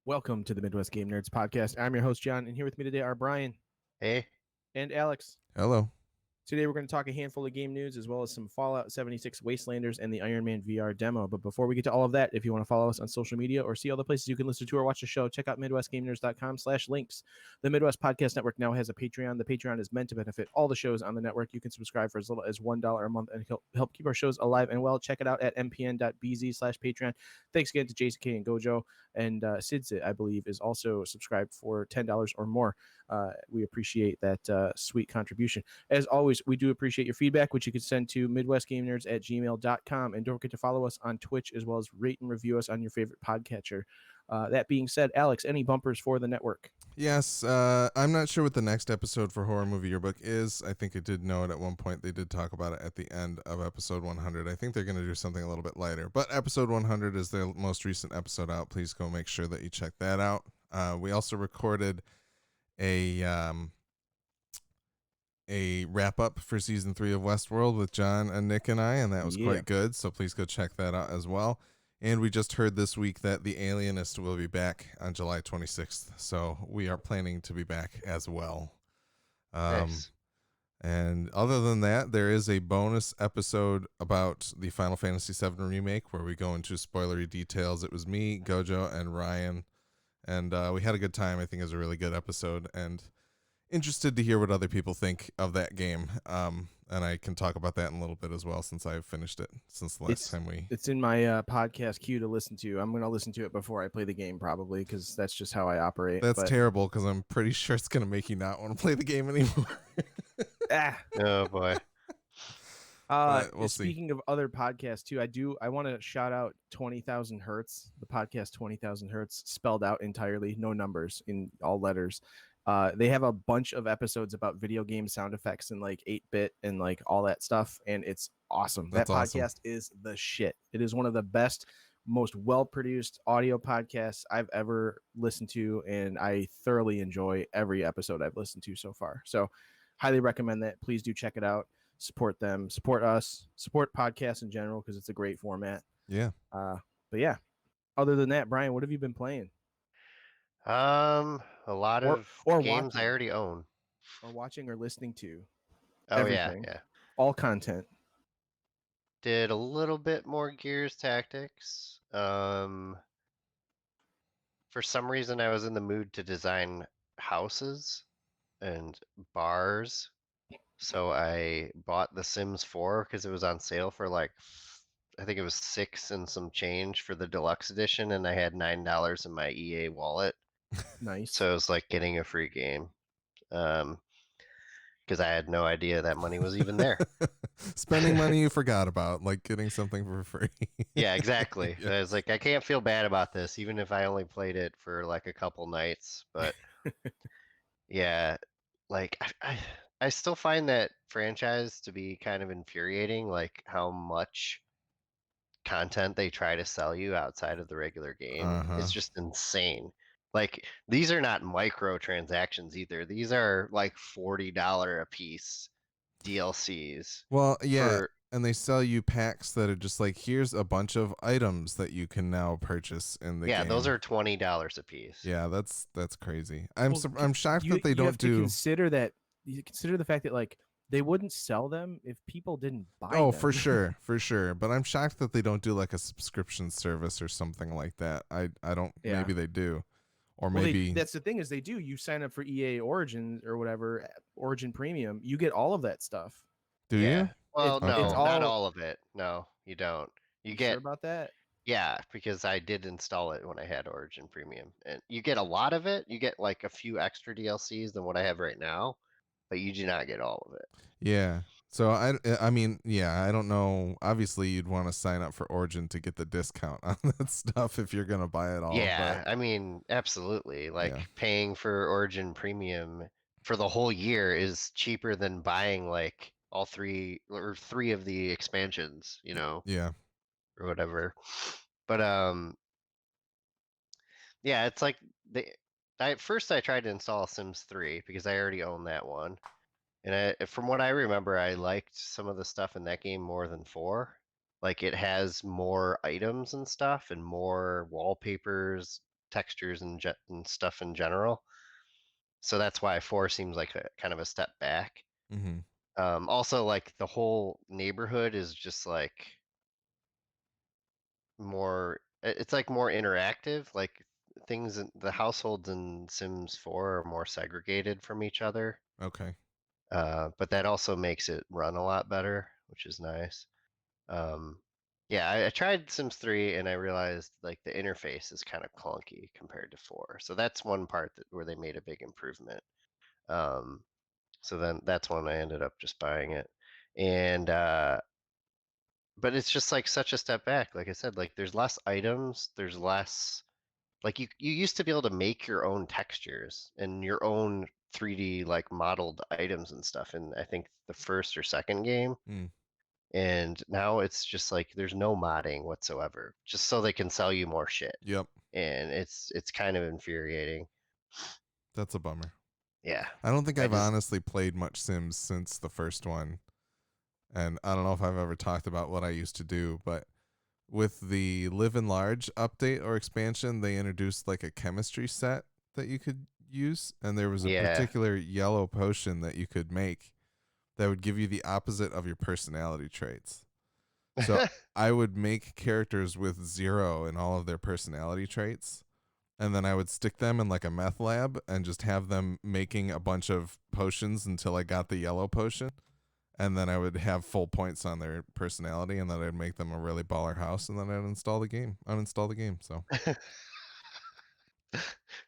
Welcome to the Midwest Game Nerds podcast. I'm your host, John, and here with me today are Brian Hey. and Alex. Hello. Today, we're going to talk a handful of game news as well as some Fallout 76 Wastelanders and the Iron Man VR demo. But before we get to all of that, if you want to follow us on social media or see all the places you can listen to or watch the show, check out MidwestGameNerds.com/links. The Midwest Podcast Network now has a Patreon. The Patreon is meant to benefit all the shows on the network. You can subscribe for as little as $1 a month and help keep our shows alive and well. Check it out at mpn.bz/Patreon. Thanks again to Jason K and Gojo. And Sidsit, I believe, is also subscribed for $10 or more. We appreciate that sweet contribution. As always, we do appreciate your feedback, which you can send to midwestgamenerds@gmail.com. And don't forget to follow us on Twitch as well as rate and review us on your favorite podcatcher. That being said, Alex, any bumpers for the network? Yes, I'm not sure what the next episode for Horror Movie Yearbook is. I think I did know it at one point. They did talk about it at the end of episode 100. I think they're going to do something a little bit lighter. But episode 100 is their most recent episode out. Please go make sure that you check that out. We also recorded a wrap up for season 3 of Westworld with John and Nick and I, and that was quite good. So please go check that out as well. And we just heard this week that The Alienist will be back on July 26th. So we are planning to be back as well. Nice. And other than that, there is a bonus episode about the Final Fantasy VII Remake where we go into spoilery details. It was me, Gojo, and Ryan. And we had a good time. I think it was a really good episode. And interested to hear what other people think of that game. And I can talk about that in a little bit as well since I've finished it since the last time we... It's in my podcast queue to listen to. I'm going to listen to it before I play the game probably because that's just how I operate. That's terrible because I'm pretty sure it's going to make you not want to play the game anymore. Oh, boy. We'll speaking of other podcasts too, I want to shout out 20,000 Hertz, the podcast 20,000 Hertz, spelled out entirely, no numbers, in all letters. They have a bunch of episodes about video game sound effects and like 8-bit and like all that stuff, and it's awesome. That podcast is the shit. It is one of the best, most well-produced audio podcasts I've ever listened to, and I thoroughly enjoy every episode I've listened to so far. So highly recommend that. Please do check it out. Support them, support us, support podcasts in general because it's a great format. Yeah. But yeah, other than that, Brian, what have you been playing? A lot of games watching. I already own. Or watching or listening to. Oh, everything. Yeah. All content. Did a little bit more Gears Tactics. For some reason, I was in the mood to design houses and bars. So I bought The Sims 4 because it was on sale for like, I think it was $6 and some change for the deluxe edition, and I had $9 in my EA wallet. Nice. So it was like getting a free game. Because I had no idea that money was even there. Spending money you forgot about, like getting something for free. Yeah, exactly. Yeah. I was like, I can't feel bad about this, even if I only played it for like a couple nights. But yeah, like I still find that franchise to be kind of infuriating, like how much content they try to sell you outside of the regular game. It's just insane. Like, these are not microtransactions either. These are like $40 a piece DLCs. Well, yeah, and they sell you packs that are just like, here's a bunch of items that you can now purchase in the game. Yeah, those are $20 a piece. Yeah, that's crazy. I'm shocked that they don't do. Consider that. You consider the fact that like they wouldn't sell them if people didn't buy them. Oh, for sure. But I'm shocked that they don't do like a subscription service or something like that. I don't. Yeah. Maybe they do. Or maybe that's the thing is they do. You sign up for EA Origin or whatever, Origin Premium, you get all of that stuff. Do you? Well, no, not all of it. No, you don't. You get sure about that? Yeah, because I did install it when I had Origin Premium, and you get a lot of it. You get like a few extra DLCs than what I have right now, but you do not get all of it. Yeah. So I mean, yeah, I don't know. Obviously, you'd want to sign up for Origin to get the discount on that stuff if you're gonna buy it all. Yeah, but I mean, absolutely. Like paying for Origin Premium for the whole year is cheaper than buying like all three of the expansions, you know? Yeah. Or whatever. But yeah, it's like at first I tried to install Sims 3 because I already own that one. And from what I remember, I liked some of the stuff in that game more than 4. Like, it has more items and stuff and more wallpapers, textures and stuff in general. So that's why 4 seems like a kind of a step back. Mm-hmm. Also, like the whole neighborhood is just like more. It's like more interactive. Like things, the households in Sims 4 are more segregated from each other. Okay. But that also makes it run a lot better, which is nice. Yeah, I tried Sims 3 and I realized like the interface is kind of clunky compared to 4. So that's one part where they made a big improvement. So then that's when I ended up just buying it. And but it's just like such a step back. Like I said, like there's less items, there's less like you used to be able to make your own textures and your own 3D like modeled items and stuff in I think the first or second game. Mm. And now it's just like there's no modding whatsoever, just so they can sell you more shit. Yep. And it's kind of infuriating. That's a bummer. Yeah. I don't think I I've just- honestly played much Sims since the first one. And I don't know if I've ever talked about what I used to do, but with the Live and Large update or expansion, they introduced like a chemistry set that you could use. And there was a Yeah. particular yellow potion that you could make that would give you the opposite of your personality traits. So I would make characters with 0 in all of their personality traits. And then I would stick them in like a meth lab and just have them making a bunch of potions until I got the yellow potion. And then I would have full points on their personality, and then I'd make them a really baller house, and then I'd uninstall the game. So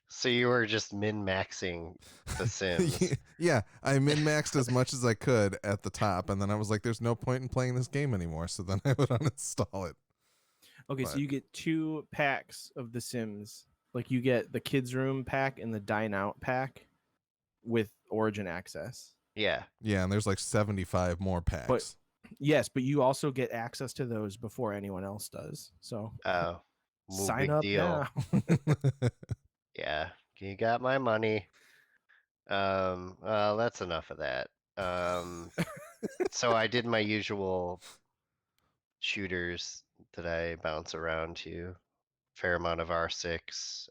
So you were just min-maxing the Sims. yeah, I min-maxed as much as I could at the top, and then I was like, there's no point in playing this game anymore. So then I would uninstall it. Okay, so But- you get 2 packs of The Sims. Like you get the kids' room pack and the dine out pack with Origin access. Yeah. Yeah, and there's like 75 more packs. Yes, but you also get access to those before anyone else does. So Oh. sign Big up deal. now. Yeah. You got my money. That's enough of that. So I did my usual shooters that I bounce around to. Fair amount of R6,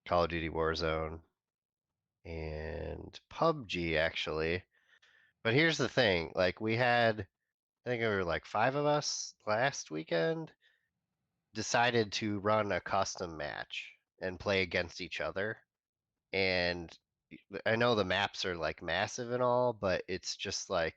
Call of Duty Warzone, and PUBG actually. But here's the thing, like we had, I think there were like 5 of us last weekend, decided to run a custom match and play against each other. And I know the maps are like massive and all, but it's just like,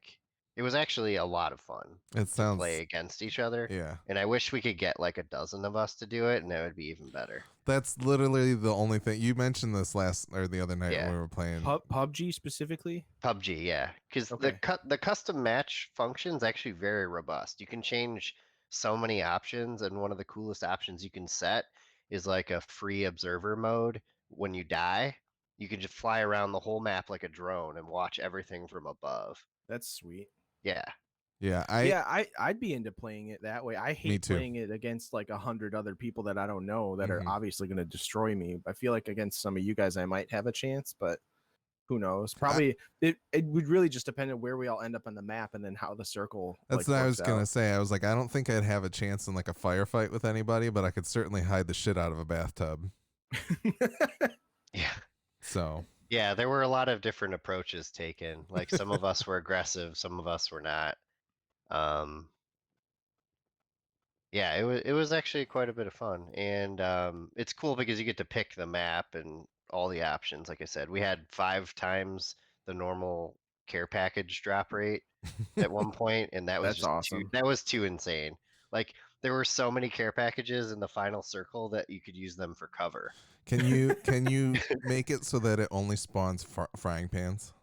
it was actually a lot of fun It to sounds play against each other. yeah. And I wish we could get like a dozen of us to do it, and that would be even better. That's literally the only thing you mentioned this last or the other night Yeah. when we were playing. PUBG specifically? PUBG, yeah, because Okay. the custom match function is actually very robust. You can change so many options, and one of the coolest options you can set is like a free observer mode. When you die, you can just fly around the whole map like a drone and watch everything from above. That's sweet. Yeah, Yeah, I'd be into playing it that way. I hate too. playing it against like 100 other people that I don't know that are Mhm. obviously going to destroy me. I feel like against some of you guys I might have a chance, but who knows? Probably it would really just depend on where we all end up on the map and then how the circle. That's like, what I works was gonna out. say. I was like, I don't think I'd have a chance in like a firefight with anybody, but I could certainly hide the shit out of a bathtub. yeah, So yeah. There were a lot of different approaches taken. Like some of us were aggressive, some of us were not. Yeah, it was actually quite a bit of fun, and it's cool because you get to pick the map and all the options. Like I said, we had 5 times the normal care package drop rate at one point, and that was That's just awesome. that was too insane. Like there were so many care packages in the final circle that you could use them for cover. can you make it so that it only spawns frying pans?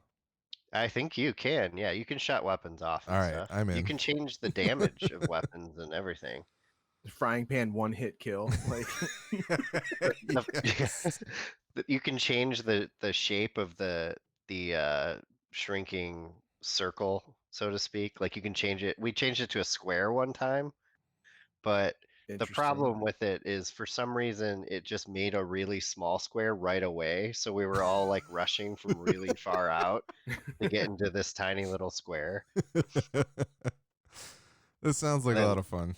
I think you can. Yeah, you can shut weapons off and All right, stuff. I'm You in. can change the damage of weapons and everything. Frying pan 1-hit kill. Like Yes. You can change the shape of the shrinking circle, so to speak. Like you can change it. We changed it to a square one time, but the interesting. problem with it is for some reason it just made a really small square right away. So we were all like rushing from really far out to get into this tiny little square. This sounds like a Then- lot of fun.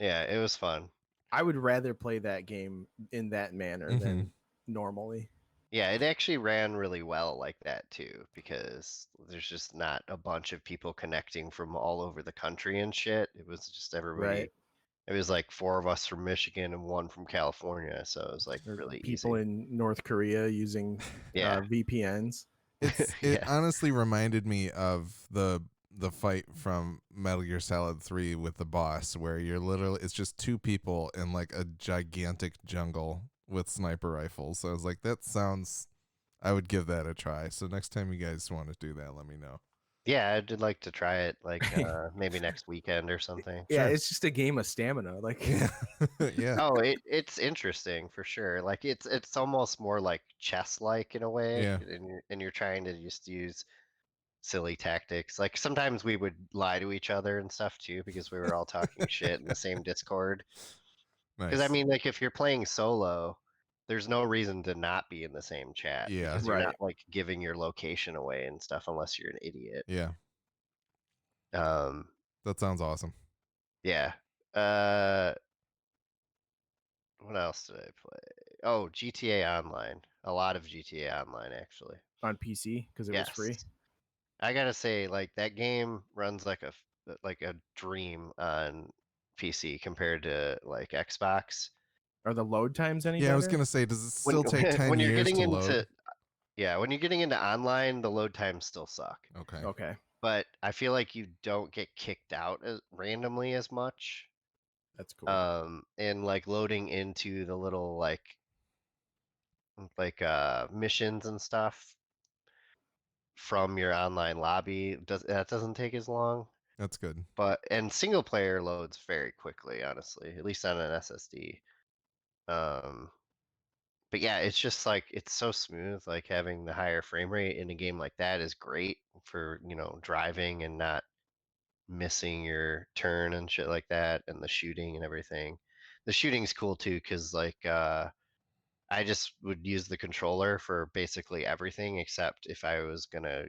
Yeah, it was fun. I would rather play that game in that manner than normally. Yeah, it actually ran really well like that too, because there's just not a bunch of people connecting from all over the country and shit. It was just everybody. Right. It was like 4 of us from Michigan and 1 from California, so it was like Or really people easy. in North Korea using Yeah. VPNs. It Yeah. honestly reminded me of the fight from Metal Gear Solid 3 with the boss, where you're literally, it's just 2 people in like a gigantic jungle with sniper rifles. So I was like, that sounds, I would give that a try. So next time you guys want to do that, let me know. Yeah, I'd like to try it like maybe next weekend or something. Yeah, Sure. it's just a game of stamina. Like, Yeah. Yeah. Oh, it's interesting for sure. Like it's almost more like chess-like in a way, Yeah. and you're trying to just use silly tactics. Like sometimes we would lie to each other and stuff too because we were all talking shit in the same Discord. Because I Nice. mean, like if you're playing solo, there's no reason to not be in the same chat Yeah. because you're Right. not like giving your location away and stuff unless you're an idiot. Yeah. Um, That sounds awesome. yeah. Uh, what else did I play? Oh, GTA Online. A lot of GTA Online actually. on PC because it was free. Yes. I gotta say, like that game runs like a dream on PC compared to like Xbox. Are the load times any Yeah, I was better? gonna say, does it When still take 10 when you're years getting to load? into yeah, when you're getting into online, the load times still suck. Okay. Okay, But I feel like you don't get kicked out randomly as much. that's cool. And like loading into the little missions and stuff from your online lobby doesn't take as long. That's good. And single player loads very quickly, honestly, at least on an SSD. But yeah, it's just like it's so smooth. Like having the higher frame rate in a game like that is great for driving and not missing your turn and shit like that, and the shooting and everything. The shooting's cool too, because I just would use the controller for basically everything, except if I was gonna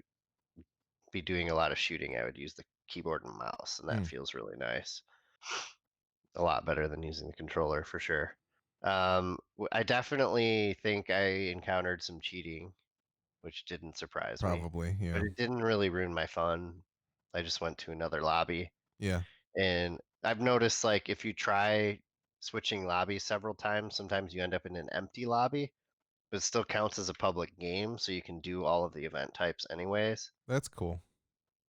be doing a lot of shooting, I would use the keyboard and mouse, and that feels really nice. A lot better than using the controller for sure. I definitely think I encountered some cheating, which didn't surprise me, Probably. Yeah. but it didn't really ruin my fun. I just went to another lobby, Yeah. and I've noticed like if you try switching lobbies several times, sometimes you end up in an empty lobby, but it still counts as a public game, so you can do all of the event types anyways. That's cool.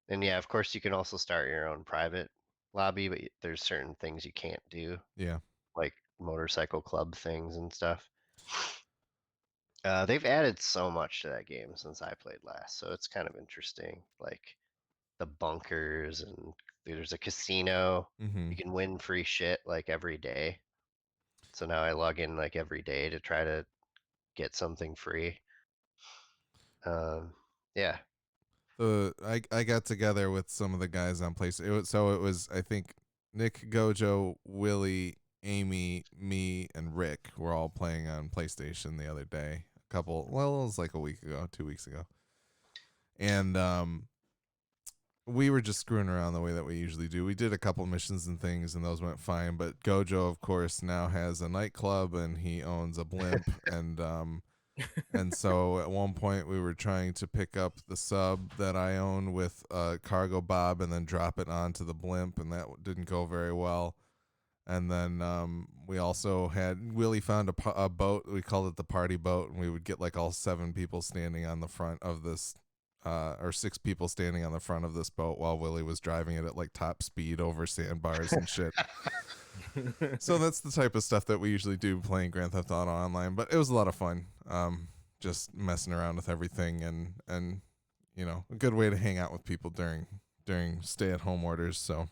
And yeah, of course, you can also start your own private lobby, but there's certain things you can't do, Yeah. like motorcycle club things and stuff. They've added so much to that game since I played last, so it's kind of interesting. Like the bunkers, and there's a casino. Mm-hmm. You can win free shit like every day. So now I log in like every day to try to get something free. Yeah. I got together with some of the guys on PlayStation. It was I think Nick, Gojo, Willie, Amy, me, and Rick were all playing on PlayStation the other day. It was like a week ago, 2 weeks ago, and we were just screwing around the way that we usually do. We did a couple missions and things, and those went fine. But Gojo, of course, now has a nightclub and he owns a blimp, and so at one point we were trying to pick up the sub that I own with a cargo bob and then drop it onto the blimp, and that didn't go very well. And then we also had Willie found a boat. We called it the party boat, and we would get like all 7 people standing on the front of this, or 6 people standing on the front of this boat while Willie was driving it at like top speed over sandbars and shit. So that's the type of stuff that we usually do playing Grand Theft Auto Online. But it was a lot of fun, just messing around with everything, and a good way to hang out with people during stay-at-home orders. So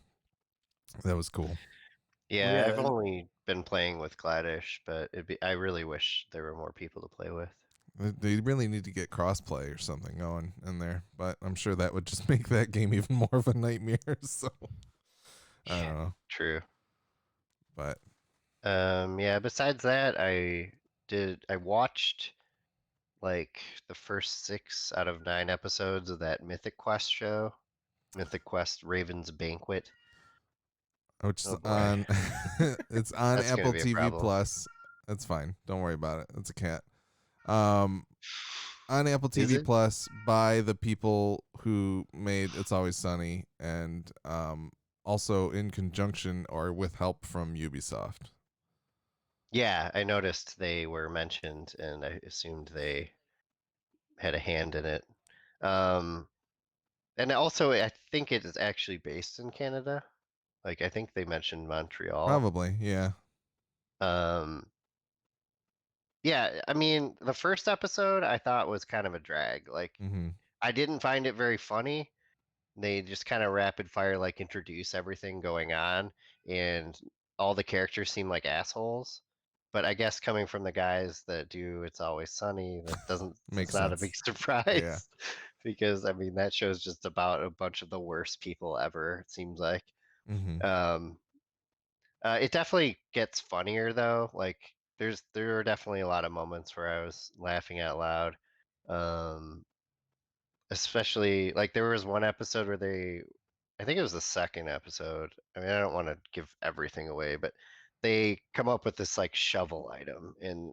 that was cool. Yeah, Yeah. I've only been playing with Gladish, but I really wish there were more people to play with. They really need to get crossplay or something going in there, but I'm sure that would just make that game even more of a nightmare. So I don't know, True. but Yeah, besides that, I watched like the first 6 out of 9 episodes of that Mythic Quest show, Mythic Quest Raven's Banquet. which is Oh boy, on it's on that's gonna Apple be a TV problem. Plus. That's fine. Don't worry about it. It's a cat. Um, on Apple Is TV it? Plus by the people who made It's Always Sunny, and also in conjunction or with help from Ubisoft. Yeah, I noticed they were mentioned, and I assumed they had a hand in it. Um, and also, I think it is actually based in Canada. Like, I think they mentioned Montreal. Probably, yeah. Um, yeah, I mean, the first episode I thought was kind of a drag. Like, Mm-hmm. I didn't find it very funny. They just kind of rapid fire like introduce everything going on, and all the characters seem like assholes. But I guess coming from the guys that do It's Always Sunny, that doesn't it's Makes not a big sense. Yeah. surprise. Because I mean that show's just about a bunch of the worst people ever, it seems like. Mm-hmm. Um it definitely gets funnier though. Like there are definitely a lot of moments where I was laughing out loud. Um Especially like there was one episode where I think it was the second episode. I mean, I don't want to give everything away, but they come up with this like shovel item, and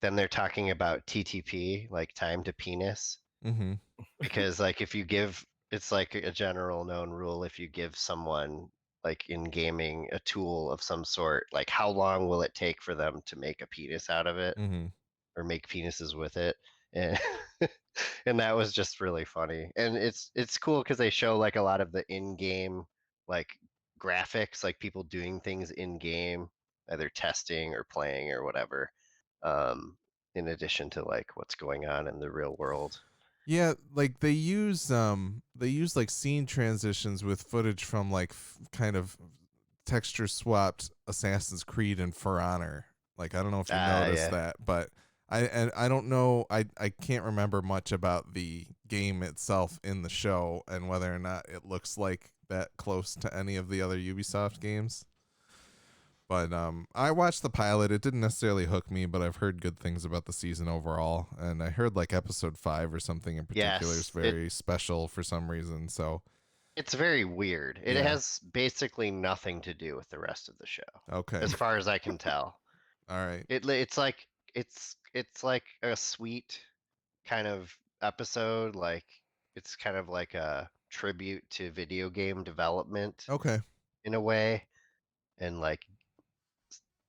then they're talking about TTP, like time to penis, Mm-hmm. because like if you give, it's like a general known rule, if you give someone like in gaming a tool of some sort, like how long will it take for them to make a penis out of it? Mm-hmm. Or make penises with it, and and that was just really funny. And it's cool because they show like a lot of the in-game like graphics, like people doing things in game, either testing or playing or whatever, in addition to like what's going on in the real world. Yeah, like they use like scene transitions with footage from like kind of texture swapped Assassin's Creed and For Honor. Like I don't know if you noticed Yeah, that, but I don't know, I can't remember much about the game itself in the show and whether or not it looks like that close to any of the other Ubisoft games. But I watched the pilot. It didn't necessarily hook me, but I've heard good things about the season overall. And I heard like episode 5 or something in particular is yes, it very special for some reason. So it's very weird. It yeah, has basically nothing to do with the rest of the show, okay, as far as I can tell. all right, It's like it's like a sweet kind of episode. Like it's kind of like a tribute to video game development okay, in a way, and like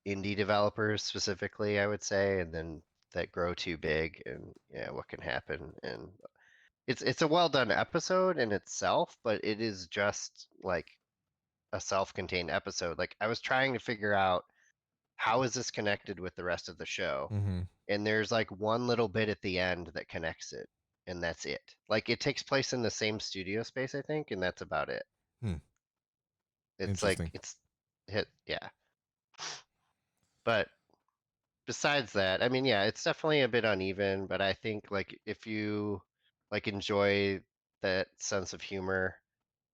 indie developers specifically, I would say, and then that grow too big, and yeah, what can happen. And it's a well done episode in itself, but it is just like a self-contained episode. Like I was trying to figure out how is this connected with the rest of the show, mm-hmm, and there's like one little bit at the end that connects it, and that's it. Like it takes place in the same studio space, I think, and that's about it. hmm. It's like Interesting. it's hit, yeah. But besides that, I mean, yeah, it's definitely a bit uneven, but I think like if you like enjoy that sense of humor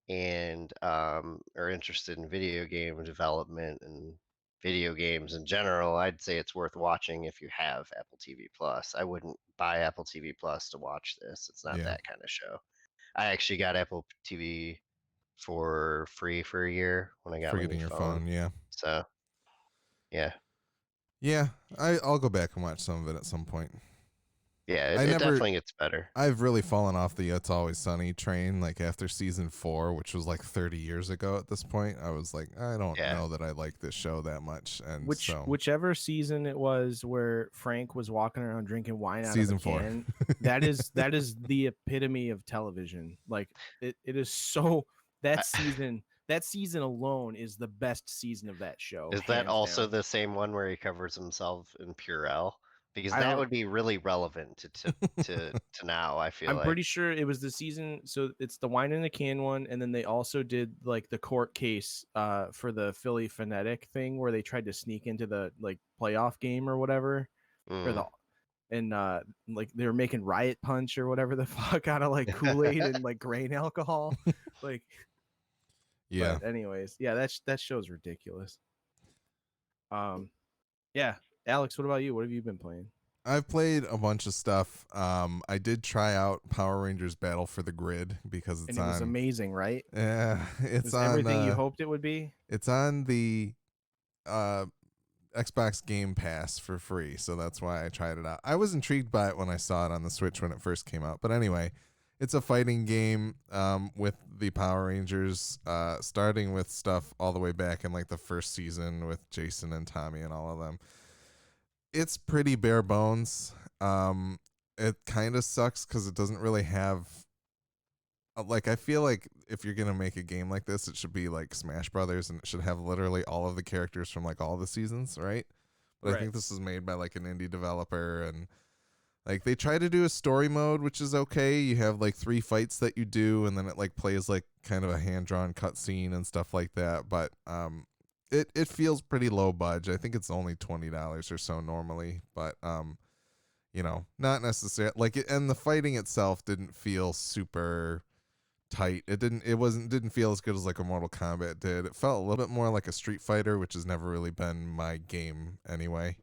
and are interested in video game development and video games in general, I'd say it's worth watching if you have Apple TV Plus. I wouldn't buy Apple TV Plus to watch this. It's not Yeah, that kind of show. I actually got Apple TV for free for a year when I got my forgetting new your phone. phone. Yeah, So, yeah. yeah. I'll go back and watch some of it at some point. Yeah, I it never definitely gets better. I've really fallen off the It's Always Sunny train. Like after season 4, which was like 30 years ago at this point, I was like, I don't Yeah. know that I like this show that much. And so Whichever season it was where Frank was walking around drinking wine out season of a 4, can, that is the epitome of television. Like it is so I- that season alone is the best season of that show. Is that Hands also down. the same one where he covers himself in Purell? Because I that don't would be really relevant to now, I feel I'm like. pretty sure it was the season. So it's the wine in the can one, and then they also did like the court case for the Philly Phonetic thing where they tried to sneak into the like playoff game or whatever, or Mm. the and like they were making riot punch or whatever the fuck out of like Kool-Aid and like grain alcohol, like. yeah. But anyways, yeah, that show's ridiculous. Yeah, Alex, what about you? What have you been playing? I've played a bunch of stuff. I did try out Power Rangers Battle for the Grid because it's And it was on. amazing, right? Yeah, It it's was on. everything you hoped it would be. It's on the uh, Xbox Game Pass for free, so that's why I tried it out. I was intrigued by it when I saw it on the Switch when it first came out. But anyway, it's a fighting game with the Power Rangers, starting with stuff all the way back in like the first season with Jason and Tommy and all of them. It's pretty bare bones. It kind of sucks because it doesn't really have like I feel like if you're gonna make a game like this, it should be like Smash Brothers, and it should have literally all of the characters from like all the seasons, right? But I Right. think this is made by like an indie developer, and like they try to do a story mode, which is okay. You have like 3 fights that you do, and then it like plays like kind of a hand drawn cutscene and stuff like that. But it feels pretty low budge. I think it's only $20 or so normally, but not necessarily like it. And the fighting itself didn't feel super tight. Didn't feel as good as like a Mortal Kombat did. It felt a little bit more like a Street Fighter, which has never really been my game anyway.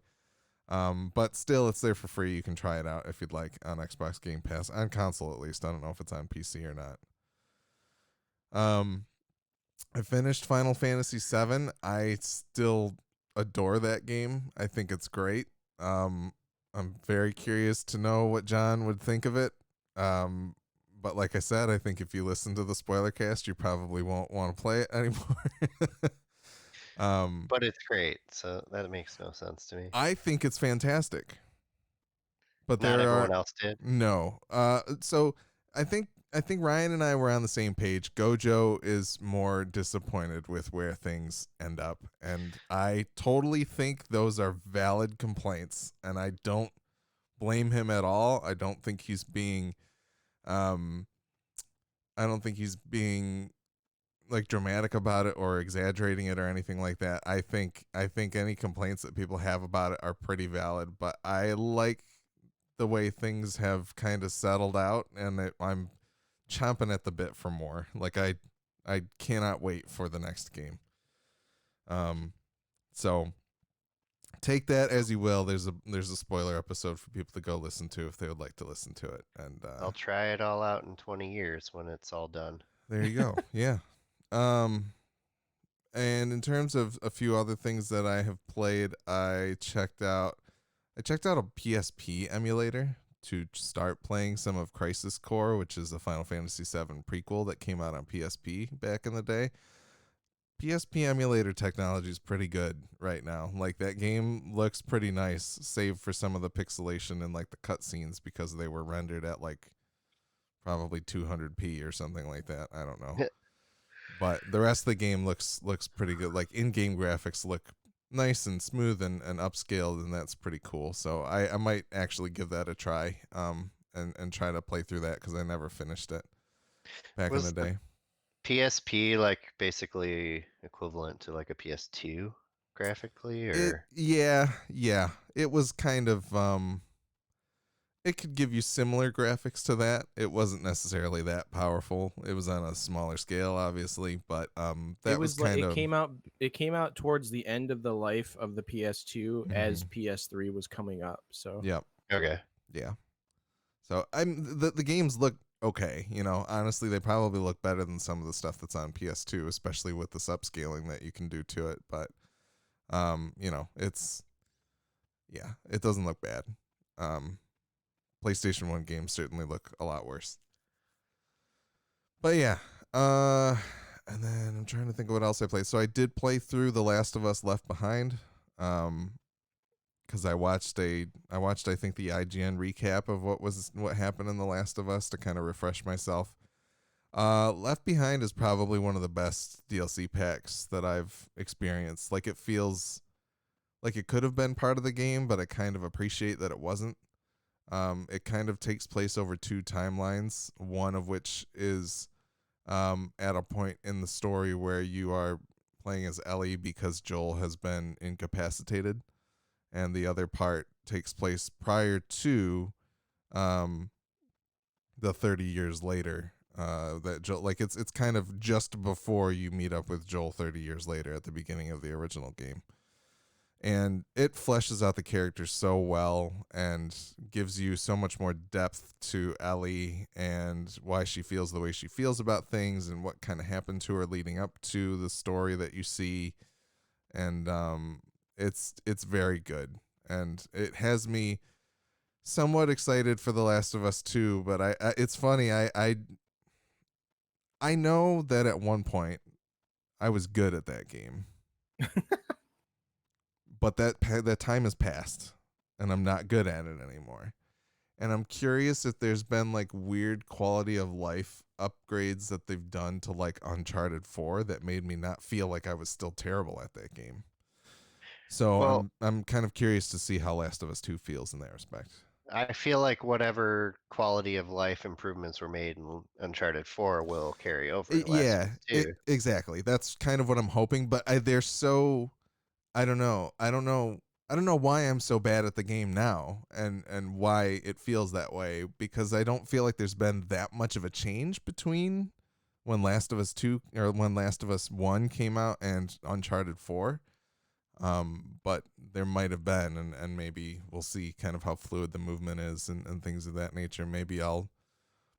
But still, it's there for free. You can try it out if you'd like on Xbox Game Pass, on console at least. I don't know if it's on PC or not. I finished Final Fantasy VII. I still adore that game. I think it's great. I'm very curious to know what John would think of it. But like I said, I think if you listen to the spoiler cast, you probably won't want to play it anymore. But it's great, so that makes no sense to me. I think it's fantastic. But Not there everyone are else did. no. So I think Ryan and I were on the same page. Gojo is more disappointed with where things end up, and I totally think those are valid complaints, and I don't blame him at all. I don't think he's being like dramatic about it or exaggerating it or anything like that. I think any complaints that people have about it are pretty valid, but I like the way things have kind of settled out, and I'm chomping at the bit for more. Like I cannot wait for the next game. So take that as you will. There's a spoiler episode for people to go listen to if they would like to listen to it. And I'll try it all out in 20 years when it's all done. there you go. Yeah. And in terms of a few other things that I have played, I checked out a PSP emulator to start playing some of Crisis Core, which is the Final Fantasy VII prequel that came out on PSP back in the day. PSP emulator technology is pretty good right now. Like that game looks pretty nice, save for some of the pixelation and like the cutscenes because they were rendered at like probably 200p or something like that. I don't know. But the rest of the game looks pretty good. Like in-game graphics look nice and smooth and upscaled, and that's pretty cool. So I might actually give that a try and try to play through that because I never finished it back in Was the day. PSP like basically equivalent to like a PS2 graphically, or Yeah. It was kind of it could give you similar graphics to that. It wasn't necessarily that powerful. It was on a smaller scale, obviously, but that was like kind of it came out towards the end of the life of the PS2 as Mhm. PS3 was coming up. So Yep. okay. Yeah. So the games look okay. Honestly, they probably look better than some of the stuff that's on PS2, especially with this upscaling that you can do to it. But it's it doesn't look bad. PlayStation 1 games certainly look a lot worse. But yeah, and then I'm trying to think of what else I played. So I did play through The Last of Us Left Behind. Because I watched I think the IGN recap of what happened in The Last of Us to kind of refresh myself. Left Behind is probably one of the best DLC packs that I've experienced. Like it feels like it could have been part of the game, but I kind of appreciate that it wasn't. It kind of takes place over 2 timelines, one of which is at a point in the story where you are playing as Ellie because Joel has been incapacitated, and the other part takes place prior to the 30 years later that Joel, like it's kind of just before you meet up with Joel 30 years later at the beginning of the original game. and it fleshes out the characters so well and gives you so much more depth to Ellie and why she feels the way she feels about things and what kind of happened to her leading up to the story that you see. And it's very good, and it has me somewhat excited for The Last of Us 2. But I it's funny, I know that at one point I was good at that game, but that time has passed, and I'm not good at it anymore. And I'm curious if there's been like weird quality of life upgrades that they've done to like Uncharted 4 that made me not feel like I was still terrible at that game. So Well, I'm kind of curious to see how Last of Us 2 feels in that respect. I feel like whatever quality of life improvements were made in Uncharted 4 will carry over to Last of Yeah, Us 2. exactly. That's kind of what I'm hoping, but they're so I don't know. I don't know why I'm so bad at the game now and why it feels that way, because I don't feel like there's been that much of a change between when Last of Us 2 or when Last of Us 1 came out and Uncharted 4. But there might have been, and maybe we'll see kind of how fluid the movement is and things of that nature. Maybe I'll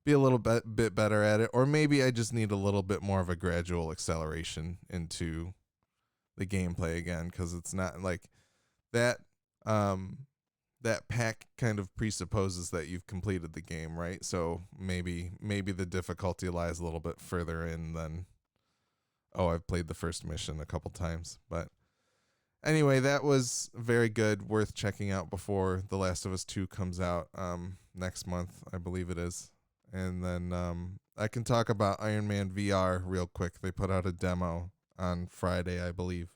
be a little bit better at it, or maybe I just need a little bit more of a gradual acceleration into the gameplay again, because it's not like that. That pack kind of presupposes that you've completed the game, right? So maybe the difficulty lies a little bit further in than, oh, I've played the first mission a couple times. But anyway, that was very good, worth checking out before The Last of Us 2 comes out next month, I believe it is. And then I can talk about Iron Man VR real quick. They put out a demo on Friday, I believe.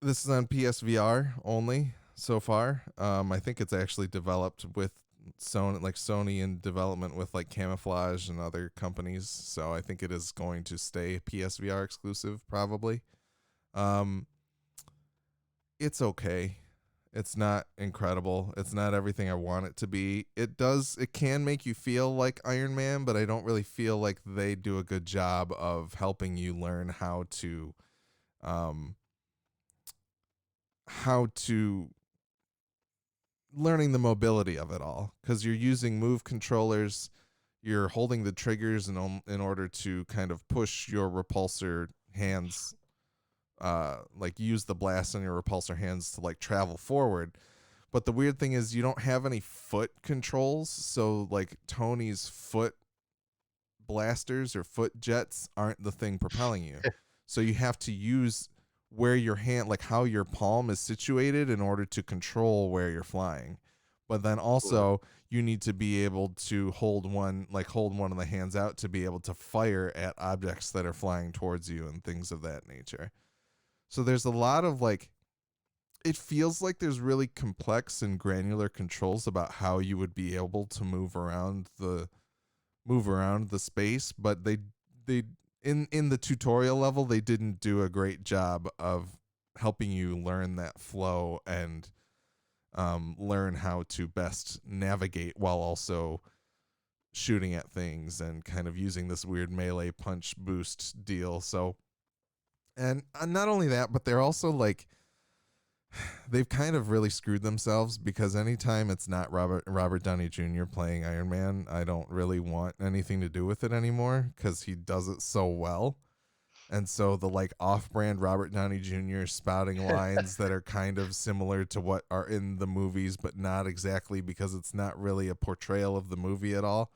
This is on PSVR only so far. I think it's actually developed with Sony in development with like Camouflage and other companies. So I think it is going to stay PSVR exclusive probably. It's okay. It's not incredible. It's not everything I want it to be. It can make you feel like Iron Man, but I don't really feel like they do a good job of helping you learn how to learning the mobility of it all, because you're using move controllers, you're holding the triggers in order to kind of push your repulsor hands, like use the blast on your repulsor hands to like travel forward. But the weird thing is you don't have any foot controls, so like Tony's foot blasters or foot jets aren't the thing propelling you. So you have to use where your hand, like how your palm is situated in order to control where you're flying. But then also you need to be able to hold one of the hands out to be able to fire at objects that are flying towards you and things of that nature. So there's a lot of like, it feels like there's really complex and granular controls about how you would be able to move around the space, but they in the tutorial level they didn't do a great job of helping you learn that flow and learn how to best navigate while also shooting at things and kind of using this weird melee punch boost deal. So, and not only that, but they're also like, they've kind of really screwed themselves, because anytime it's not Robert Downey Jr. playing Iron Man, I don't really want anything to do with it anymore, because he does it so well. And so the like off-brand Robert Downey Jr. spouting lines that are kind of similar to what are in the movies, but not exactly, because it's not really a portrayal of the movie at all.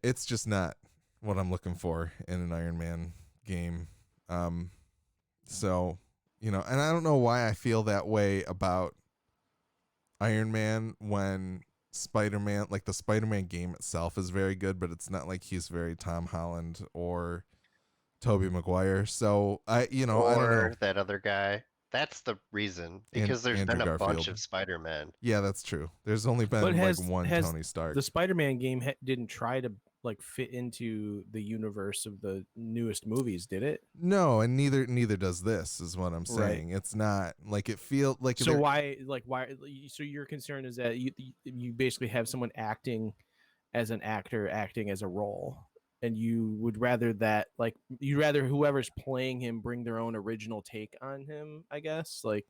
It's just not what I'm looking for in an Iron Man game. So, and I don't know why I feel that way about Iron Man when Spider-Man, like the Spider-Man game itself is very good, but it's not like he's very Tom Holland or Tobey Maguire. So I don't know. Or that other guy. That's the reason, because there's Andrew been a bunch Garfield. of Spider-Man. Yeah, that's true. There's only been But like one Tony Stark. The Spider-Man game didn't try to like fit into the universe of the newest movies, did it? No, and neither does this, is what I'm saying. Right. It's not like it feels like. So why? So your concern is that you basically have someone acting as an actor, acting as a role. and you would rather that, like, you'd rather whoever's playing him bring their own original take on him, I guess. Like,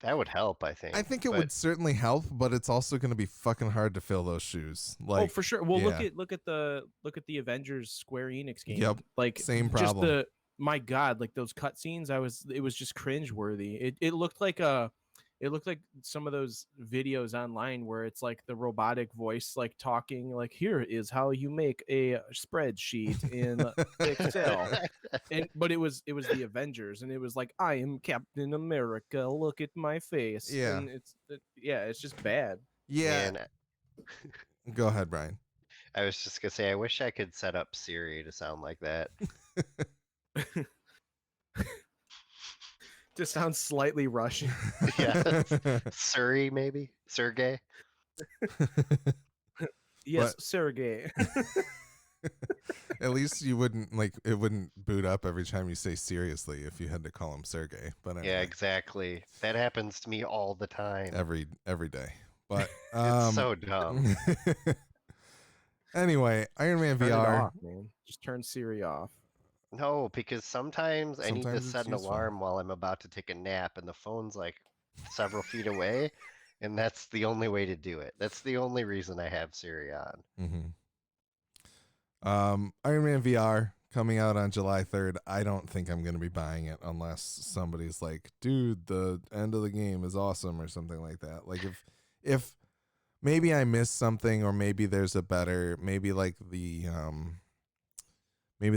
That would help, I think. I think it but would certainly help, but it's also going to be fucking hard to fill those shoes. Like, oh, for sure. Well, yeah. look at the Avengers Square Enix game. Yep, Like, same just problem. my God, like those cutscenes, it was just cringeworthy. It looked like some of those videos online where it's like the robotic voice like talking like, here is how you make a spreadsheet in Excel. But it was the Avengers, and it was like, I am Captain America, look at my face. Yeah. And it's just bad. Yeah. Man, Go ahead, Brian. I was just gonna say, I wish I could set up Siri to sound like that. Just sounds slightly Russian. Yeah, Surrey maybe, Sergey. Yes, But- Sergey. At least you wouldn't like it wouldn't boot up every time you say seriously if you had to call him Sergey. But anyway, Yeah, exactly. That happens to me all the time. every day. But It's so dumb. anyway, Iron Man Turn it VR. off, man. Just turn Siri off. No, because sometimes I need to Sometimes it's set an useful. alarm while I'm about to take a nap, and the phone's like several feet away, and that's the only way to do it. That's the only reason I have Siri on. Iron Man VR coming out on July 3rd. I don't think I'm going to be buying it unless somebody's like, dude, the end of the game is awesome or something like that. Like if maybe I missed something, or maybe there's a better, maybe like maybe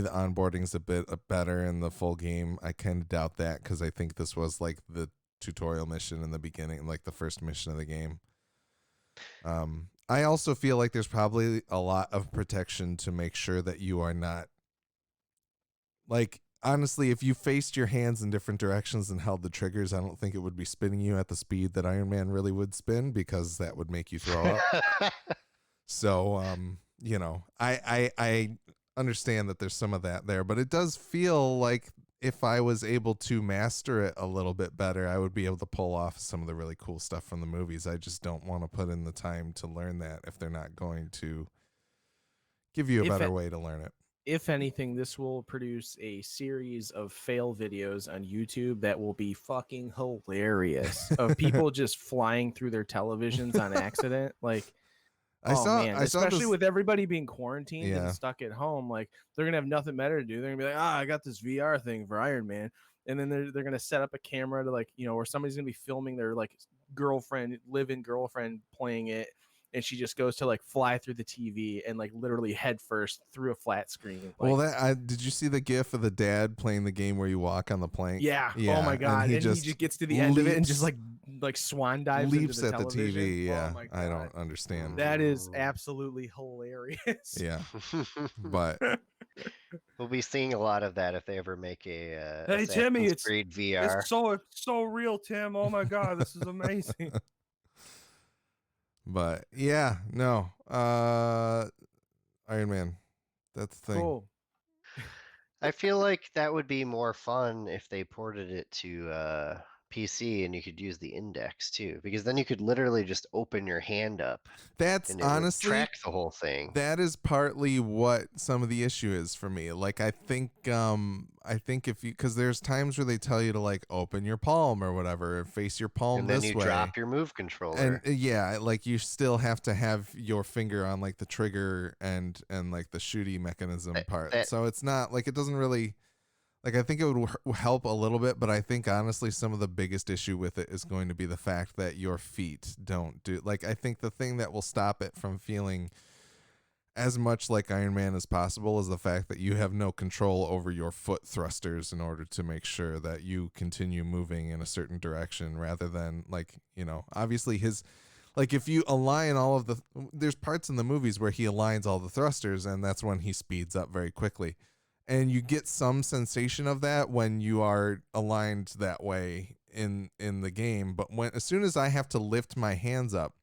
the onboarding's a bit better in the full game. I kind of doubt that because I think this was like the tutorial mission in the beginning, like the first mission of the game. I also feel like there's probably a lot of protection to make sure that you are not, like, honestly, if you faced your hands in different directions and held the triggers, I don't think it would be spinning you at the speed that Iron Man really would spin, because that would make you throw up. So, you know, I understand that there's some of that there, but it does feel like if I was able to master it a little bit better, I would be able to pull off some of the really cool stuff from the movies. I just don't want to put in the time to learn that if they're not going to give you a better way to learn it. If anything, this will produce a series of fail videos on YouTube that will be fucking hilarious of people just flying through their televisions on accident. Like, I saw especially this, with everybody being quarantined Yeah. and stuck at home, like they're gonna have nothing better to do. They're gonna be like, I got this VR thing for Iron Man, and then they're gonna set up a camera to, like, you know, or somebody's gonna be filming their like live-in girlfriend playing it, and she just goes to like fly through the TV and like literally head first through a flat screen. Like, well, did you see the gif of the dad playing the game where you walk on the plank? yeah. Yeah, Oh my god. and he He just just gets to the end of it and just leaps- like swan dives leaps into the at the television. TV. Yeah, Oh my I God. don't understand. That is absolutely hilarious. Yeah, but We'll be seeing a lot of that if they ever make a Hey, Timmy, Assassin's Creed VR. It's so real, Tim. Oh my god, this is amazing. But yeah, no. Iron Man. That's the thing. Cool. I feel like that would be more fun if they ported it to PC and you could use the index too, because then you could literally just open your hand up That's and it would honestly, track the whole thing. that is partly what some of the issue is for me. Like, I think if you, because there's times where they tell you to like open your palm or whatever, face your palm And then this you way. drop your move controller. And yeah, like you still have to have your finger on like the trigger and like the shooty mechanism part. So it's not like, it doesn't really, like, I think it would help a little bit, but I think honestly some of the biggest issue with it is going to be the fact that your feet don't do, like, I think the thing that will stop it from feeling as much like Iron Man as possible is the fact that you have no control over your foot thrusters in order to make sure that you continue moving in a certain direction, rather than, like, you know, obviously his, like, if you align all of the, there's parts in the movies where he aligns all the thrusters and that's when he speeds up very quickly. And you get some sensation of that when you are aligned that way in the game. But as soon as I have to lift my hands up,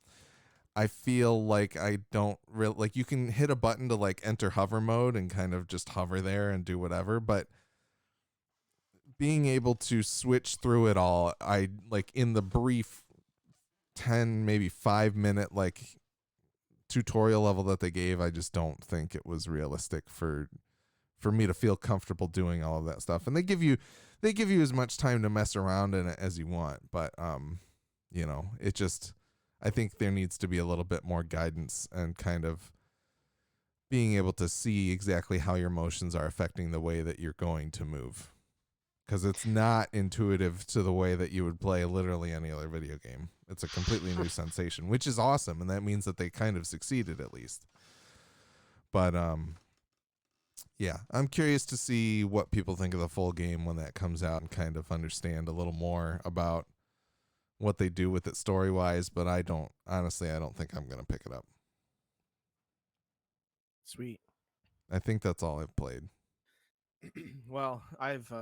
I feel like I don't really, like, you can hit a button to like enter hover mode and kind of just hover there and do whatever. But being able to switch through it all, I like in the brief 10, maybe 5 minute like tutorial level that they gave, I just don't think it was realistic for me to feel comfortable doing all of that stuff. And they give you as much time to mess around in it as you want, but you know, it just, I think there needs to be a little bit more guidance and kind of being able to see exactly how your motions are affecting the way that you're going to move, because it's not intuitive to the way that you would play literally any other video game. It's a completely new sensation, which is awesome, and that means that they kind of succeeded at least. But yeah, I'm curious to see what people think of the full game when that comes out and kind of understand a little more about what they do with it story-wise, but I don't think I'm going to pick it up. Sweet. I think that's all I've played. Well, I've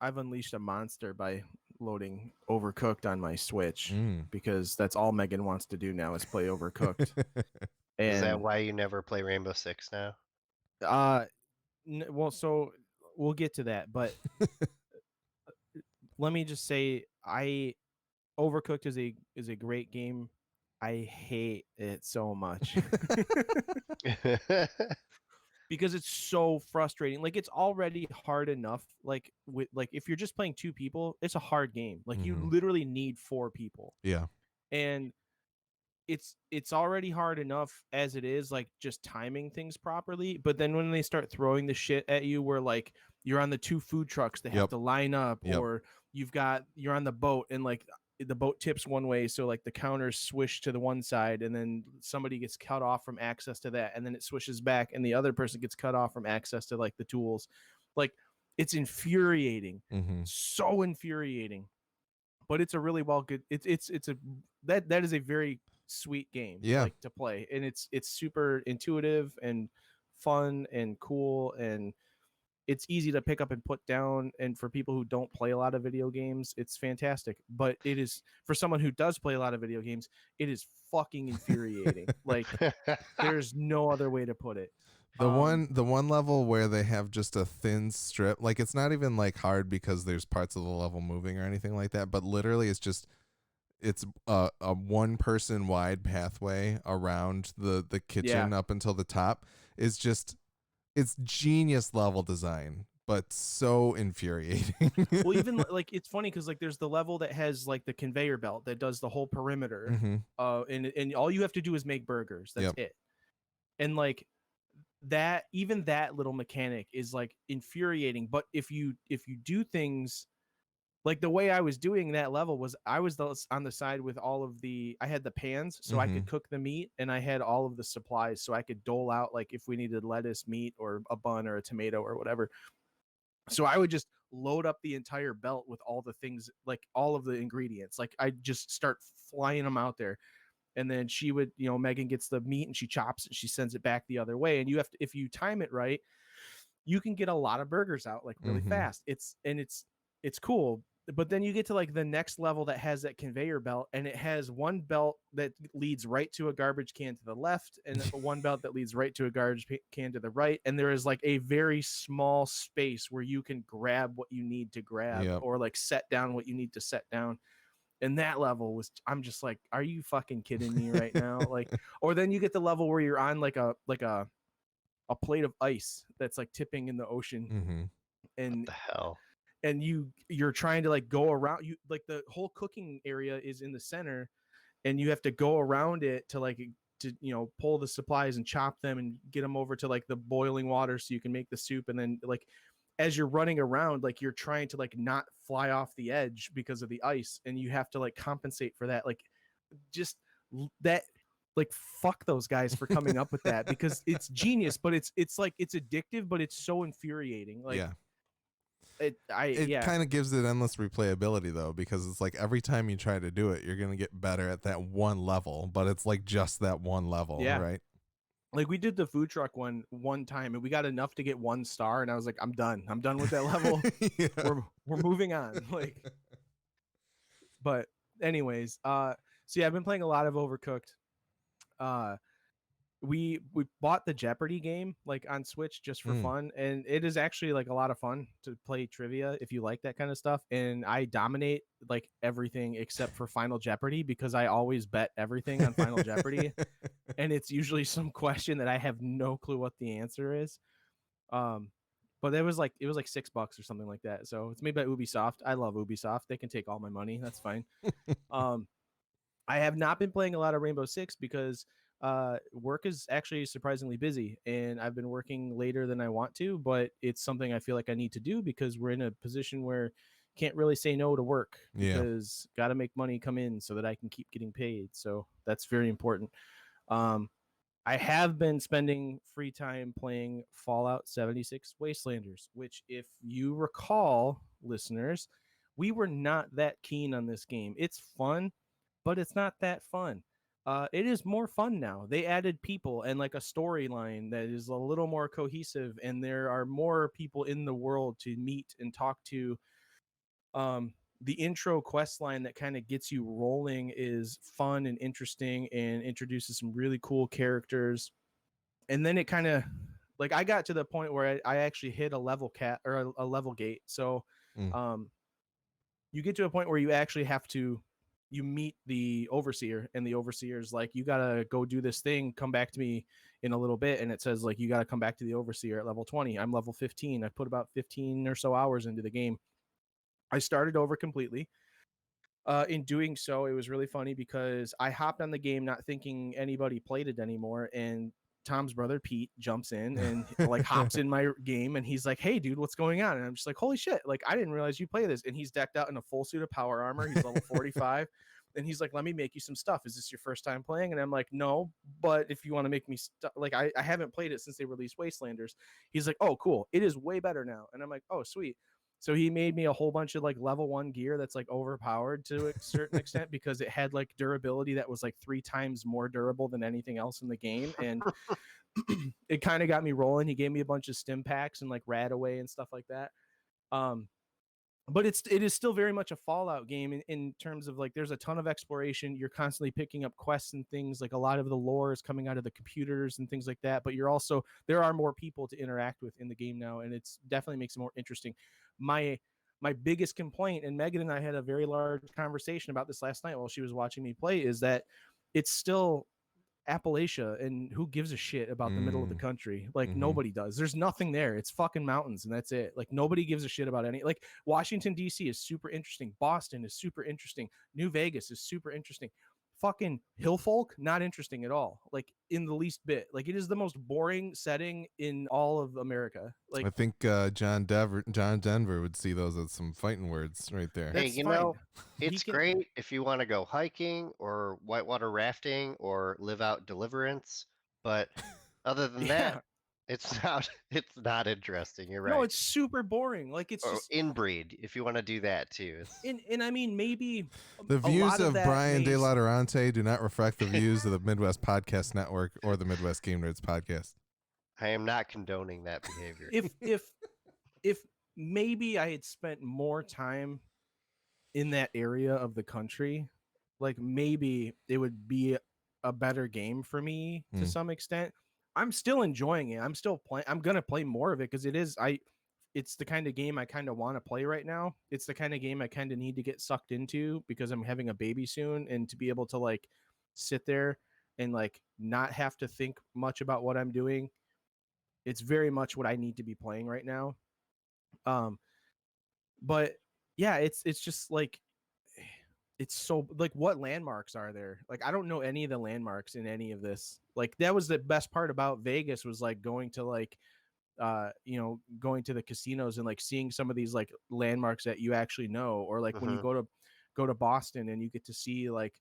unleashed a monster by loading Overcooked on my Switch because that's all Megan wants to do now is play Overcooked. And Is that why you never play Rainbow Six now? Well, so we'll get to that, but let me just say, Overcooked is a great game. I hate it so much because it's so frustrating. Like, it's already hard enough. Like if you're just playing 2 people, it's a hard game. Like you literally need 4 people. Yeah. And it's already hard enough as it is, like just timing things properly. But then when they start throwing the shit at you, where like you're on the 2 food trucks that have to line up, or you're on the boat and like the boat tips one way, so like the counters swish to the one side, and then somebody gets cut off from access to that, and then it swishes back, and the other person gets cut off from access to like the tools. Like, it's infuriating, so infuriating. But it's a really that is a very sweet game, like to play, and it's super intuitive and fun and cool, and it's easy to pick up and put down, and for people who don't play a lot of video games, it's fantastic. But it is, for someone who does play a lot of video games, it is fucking infuriating. Like, there's no other way to put it. The one level where they have just a thin strip, like it's not even like hard because there's parts of the level moving or anything like that, but literally it's a 1-person wide pathway around the kitchen up until the top. Is just, it's genius level design, but so infuriating. Well, even like, it's funny because like there's the level that has like the conveyor belt that does the whole perimeter, and all you have to do is make burgers. That's it. And like that, even that little mechanic is like infuriating. But if you do things like the way I was doing that level, was I was on the side with all of I had the pans so I could cook the meat, and I had all of the supplies so I could dole out, like if we needed lettuce, meat, or a bun or a tomato or whatever. So I would just load up the entire belt with all the things, like all of the ingredients. Like, I just start flying them out there. And then she would, Megan gets the meat and she chops it, she sends it back the other way. And you have to, if you time it right, you can get a lot of burgers out like really fast. It's cool. But then you get to like the next level that has that conveyor belt, and it has one belt that leads right to a garbage can to the left, and one belt that leads right to a garbage can to the right. And there is like a very small space where you can grab what you need to grab, or like set down what you need to set down. And that level was, I'm just like, are you fucking kidding me right now? Like, or then you get the level where you're on like a plate of ice that's like tipping in the ocean. And what the hell? And you're trying to like go around, you like, the whole cooking area is in the center, and you have to go around it to pull the supplies and chop them and get them over to like the boiling water so you can make the soup. And then like, as you're running around, like you're trying to like not fly off the edge because of the ice, and you have to like compensate for that. Like, just that, like, fuck those guys for coming up with that, because it's genius, but it's like, it's addictive, but it's so infuriating. Like, it kind of gives it endless replayability though, because it's like every time you try to do it, you're gonna get better at that one level, but it's like just that one level, right? Like, we did the food truck one time, and we got enough to get 1 star, and I was like, I'm done with that level. We're moving on. Like, but anyways, so yeah, I've been playing a lot of Overcooked. We bought the Jeopardy game like on Switch just for fun, and it is actually like a lot of fun to play trivia if you like that kind of stuff. And I dominate like everything except for Final Jeopardy, because I always bet everything on Final Jeopardy. and it's usually some question that I have no clue what the answer is. But it was like $6 or something like that. So it's made by Ubisoft. I love Ubisoft. They can take all my money. That's fine. I have not been playing a lot of Rainbow Six because work is actually surprisingly busy, and I've been working later than I want to. But it's something I feel like I need to do because we're in a position where can't really say no to work because got to make money come in so that I can keep getting paid. So that's very important. I have been spending free time playing Fallout 76 Wastelanders, which, if you recall, listeners, we were not that keen on this game. It's fun, but it's not that fun. It is more fun now. They added people and like a storyline that is a little more cohesive, and there are more people in the world to meet and talk to. The intro quest line that kind of gets you rolling is fun and interesting and introduces some really cool characters. And then it kind of like I got to the point where I actually hit a level cap or a level gate. So you get to a point where you actually have to you meet the overseer, and the overseer's like, you gotta go do this thing, come back to me in a little bit. And it says like you gotta come back to the overseer at level 20. I'm level 15. I put about 15 or so hours into the game. I started over completely. In doing so, it was really funny because I hopped on the game not thinking anybody played it anymore, and Tom's brother Pete jumps in and like hops in my game, and he's like, "Hey, dude, what's going on?" And I'm just like, "Holy shit! Like, I didn't realize you play this." And he's decked out in a full suit of power armor. He's level 45, and he's like, "Let me make you some stuff. Is this your first time playing?" And I'm like, "No, but if you want to make me stuff, like I haven't played it since they released Wastelanders." He's like, "Oh, cool. It is way better now." And I'm like, "Oh, sweet." So he made me a whole bunch of like level 1 gear that's like overpowered to a certain extent because it had like durability that was like 3 times more durable than anything else in the game. And it kind of got me rolling. He gave me a bunch of stim packs and like Radaway and stuff like that. But it is still very much a Fallout game in terms of like there's a ton of exploration. You're constantly picking up quests and things. Like a lot of the lore is coming out of the computers and things like that. But you're also there are more people to interact with in the game now, and it's definitely makes it more interesting. My biggest complaint, and Megan and I had a very large conversation about this last night while she was watching me play, is that it's still Appalachia, and who gives a shit about the middle of the country? Like nobody does. There's nothing there. It's fucking mountains, and that's it. Like nobody gives a shit about any. Like Washington D.C. is super interesting. Boston is super interesting. New Vegas is super interesting. Fucking Hillfolk, not interesting at all. Like in the least bit. Like it is the most boring setting in all of America. Like I think John Denver would see those as some fighting words right there. Hey, that's you fine. know, it's great if you want to go hiking or whitewater rafting or live out Deliverance, but other than that, it's not interesting. You're right. No, it's super boring. Like it's Or just inbreed if you want to do that too. and I mean maybe The a views lot of that Brian may De La Durante do not reflect the views of the Midwest Podcast Network or the Midwest Game Nerds Podcast. I am not condoning that behavior. if maybe I had spent more time in that area of the country, like maybe it would be a better game for me to some extent. I'm still enjoying it. I'm still playing. I'm gonna play more of it because it's the kind of game I kind of want to play right now. It's the kind of game I kind of need to get sucked into because I'm having a baby soon, and to be able to like sit there and like not have to think much about what I'm doing. It's very much what I need to be playing right now. But yeah, it's just like it's so like what landmarks are there? Like I don't know any of the landmarks in any of this. Like that was the best part about Vegas was like going to like going to the casinos and like seeing some of these like landmarks that you actually know, or like when you go to Boston and you get to see like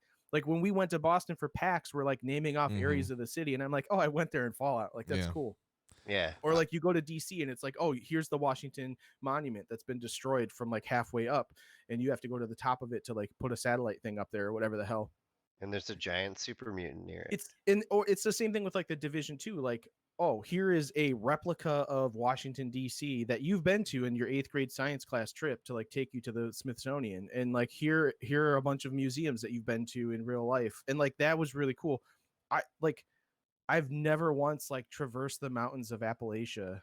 when we went to Boston for PAX, we're like naming off areas of the city, and I'm like, oh, I went there in Fallout. Like that's cool. Yeah. Or like you go to DC and it's like, oh, here's the Washington Monument that's been destroyed from like halfway up, and you have to go to the top of it to like put a satellite thing up there or whatever the hell. And there's a giant super mutant near it. It's the same thing with like the Division 2. Like, oh, here is a replica of Washington D.C. that you've been to in your 8th grade science class trip to like take you to the Smithsonian, and like here are a bunch of museums that you've been to in real life, and like that was really cool. I've never once like traversed the mountains of Appalachia.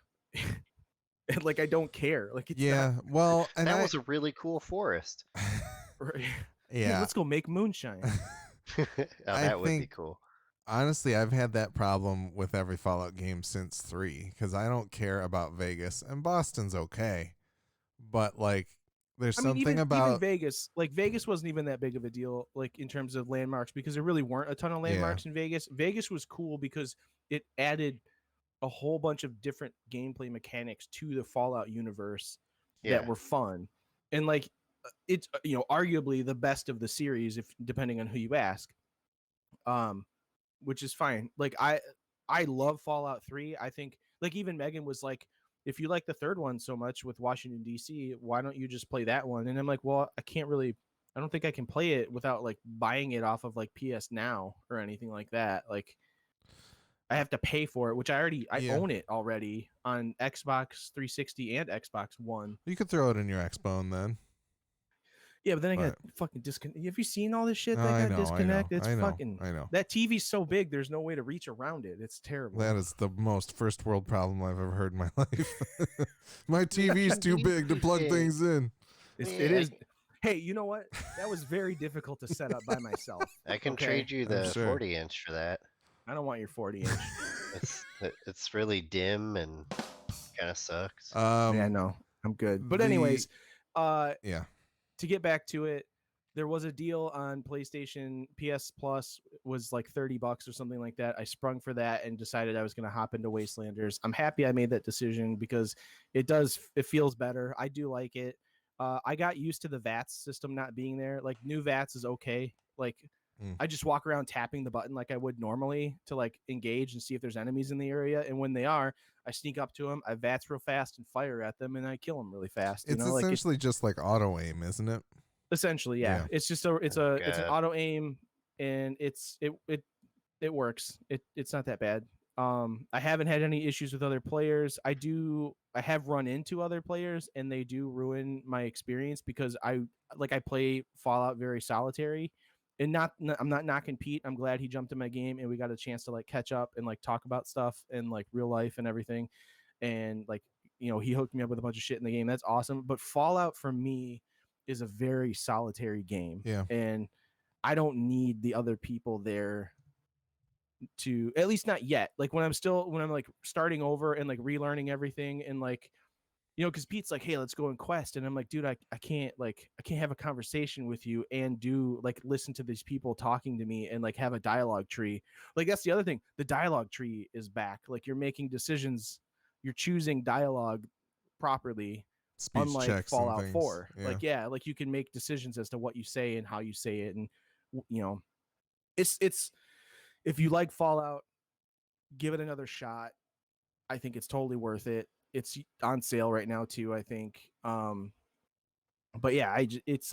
And like I don't care. Like it's well, and that was a really cool forest. right. Yeah. Hey, let's go make moonshine. That would be cool. Honestly, I've had that problem with every Fallout game since 3 because I don't care about Vegas, and Boston's okay, but like there's I mean, something even about Vegas, like Vegas wasn't even that big of a deal, like in terms of landmarks, because there really weren't a ton of landmarks in Vegas. Vegas was cool because it added a whole bunch of different gameplay mechanics to the Fallout universe that Yeah. were fun, and like it's arguably the best of the series, if depending on who you ask. Which is fine. Like I love Fallout 3. I think like even Megan was like, if you like the third one so much with Washington DC, why don't you just play that one? And I'm like, well, I don't think I can play it without like buying it off of like PS Now or anything like that. Like I have to pay for it, which I own it already on Xbox 360 and Xbox One. You could throw it in your Xbone then. Yeah, but then I got fucking disconnect. Have you seen all this shit No, that I got know, disconnect? It's I know, fucking. I know. That TV's so big, there's no way to reach around it. It's terrible. That is the most first world problem I've ever heard in my life. My TV's too big to plug things in. It is. Hey, you know what? That was very difficult to set up by myself. I can trade you the 40-inch for that. I don't want your 40-inch. It's really dim and kind of sucks. Yeah, no, I'm good. But anyways, yeah. To get back to it, there was a deal on PlayStation. PS Plus was like $30 or something like that. I sprung for that and decided I was going to hop into Wastelanders. I'm happy I made that decision because it feels better. I do like it. I got used to the VATS system not being there. Like new VATS is okay. Like I just walk around tapping the button like I would normally to like engage and see if there's enemies in the area. And when they are, I sneak up to them, I VATS real fast and fire at them, and I kill them really fast. It's essentially just like auto aim, isn't it? Essentially, yeah. It's just it's an auto aim, and it works. It's not that bad. I haven't had any issues with other players. I have run into other players, and they do ruin my experience because I play Fallout very solitary, and I'm not knocking Pete. I'm glad he jumped in my game, and we got a chance to like catch up and like talk about stuff and like real life and everything, and like he hooked me up with a bunch of shit in the game. That's awesome. But Fallout for me is a very solitary game, and I don't need the other people there to, at least not yet. Like when I'm like starting over and like relearning everything and like because Pete's like, hey, let's go in quest, and I'm like, dude, I can't have a conversation with you and do like listen to these people talking to me and like have a dialogue tree. Like that's the other thing, the dialogue tree is back. Like you're making decisions, you're choosing dialogue properly, speech unlike checks Fallout and 4. Yeah. Like you can make decisions as to what you say and how you say it, and it's if you like Fallout, give it another shot. I think it's totally worth it. It's on sale right now too, I think. But yeah, it's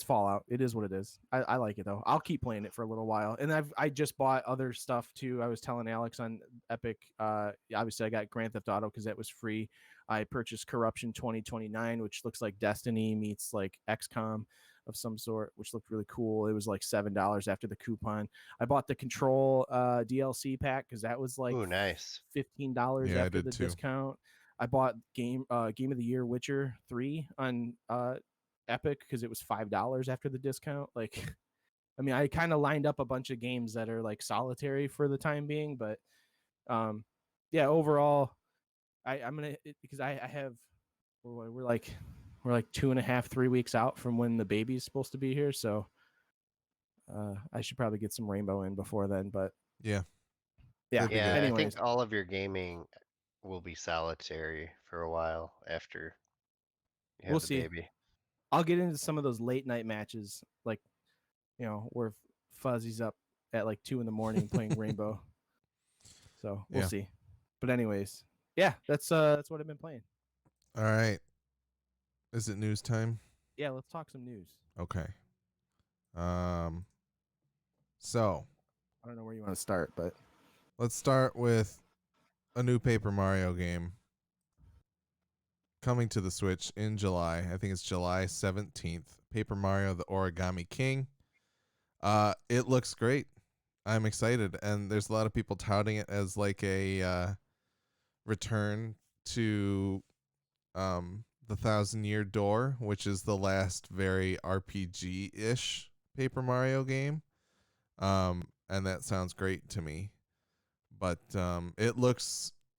Fallout. It is what it is. I like it though. I'll keep playing it for a little while. And I just bought other stuff too. I was telling Alex on Epic. Obviously I got Grand Theft Auto because that was free. I purchased Corruption 2029, which looks like Destiny meets like XCOM of some sort, which looked really cool. It was like $7 after the coupon. I bought the Control DLC pack because that was like nice. $15 after the discount. I bought Game of the Year Witcher 3 on Epic because it was $5 after the discount. Like, I mean, I kind of lined up a bunch of games that are like solitary for the time being, but yeah, overall, I'm gonna because I have we're like 2.5, 3 weeks out from when the baby's supposed to be here, so I should probably get some Rainbow in before then. But yeah. Anyways, I think all of your gaming will be solitary for a while after you have the baby. I'll get into some of those late night matches, like where Fuzzy's up at like 2 a.m. playing Rainbow. So we'll see. But anyways, yeah, that's what I've been playing. All right. Is it news time? Yeah, let's talk some news. Okay. So I don't know where you want to start, but let's start with a new Paper Mario game coming to the Switch in July. I think it's July 17th. Paper Mario: The Origami King. It looks great. I'm excited, and there's a lot of people touting it as like a return to the Thousand-Year Door, which is the last very RPG-ish Paper Mario game. And that sounds great to me. But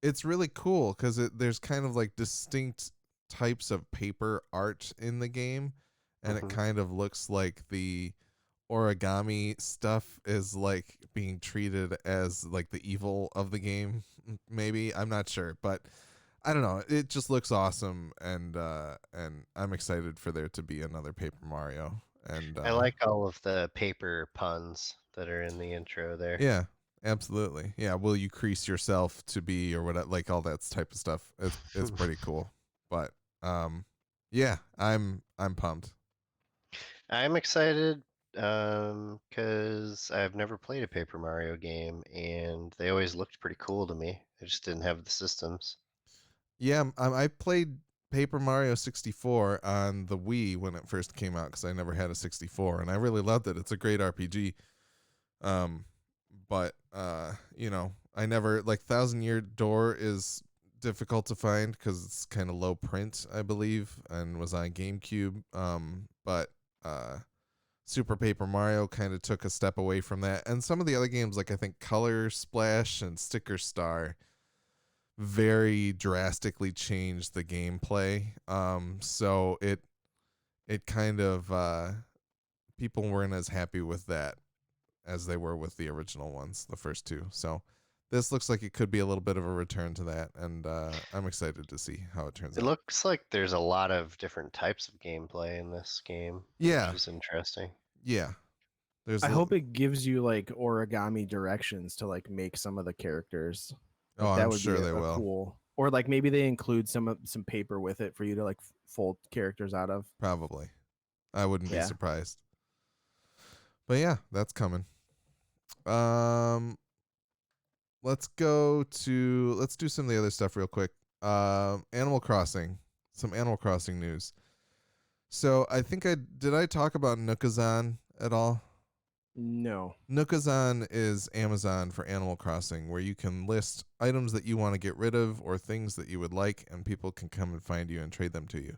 it's really cool because there's kind of like distinct types of paper art in the game, and it Mhm. kind of looks like the origami stuff is like being treated as like the evil of the game. Maybe, I'm not sure, but I don't know. It just looks awesome, and I'm excited for there to be another Paper Mario. And I like all of the paper puns that are in the intro there. yeah, absolutely. Yeah, will you crease yourself to be or what, like all that type of stuff. It's pretty cool. But yeah, I'm pumped. I'm excited because I've never played a Paper Mario game, and they always looked pretty cool to me. I just didn't have the systems. Yeah, I played Paper Mario 64 on the Wii when it first came out because I never had a 64, and I really loved it. It's a great RPG. Um, but I never like Thousand Year Door is difficult to find because it's kind of low print, I believe, and was on GameCube. But Super Paper Mario kind of took a step away from that, and some of the other games, like I think Color Splash and Sticker Star, very drastically changed the gameplay. So it kind of people weren't as happy with that as they were with the original ones, the first two. So this looks like it could be a little bit of a return to that, and I'm excited to see how it turns It out. looks like there's a lot of different types of gameplay in this game, Yeah, which is interesting. yeah. There's I hope it gives you like origami directions to like make some of the characters. Oh, Like that I'm would sure be they a will. cool. Or like maybe they include some paper with it for you to like fold characters out of. Probably. I wouldn't be Yeah. surprised. But yeah, that's coming. Um let's do some of the other stuff real quick. Animal Crossing. Some Animal Crossing news. So I talk about Nookazon at all? No. Nookazon is Amazon for Animal Crossing, where you can list items that you want to get rid of or things that you would like, and people can come and find you and trade them to you.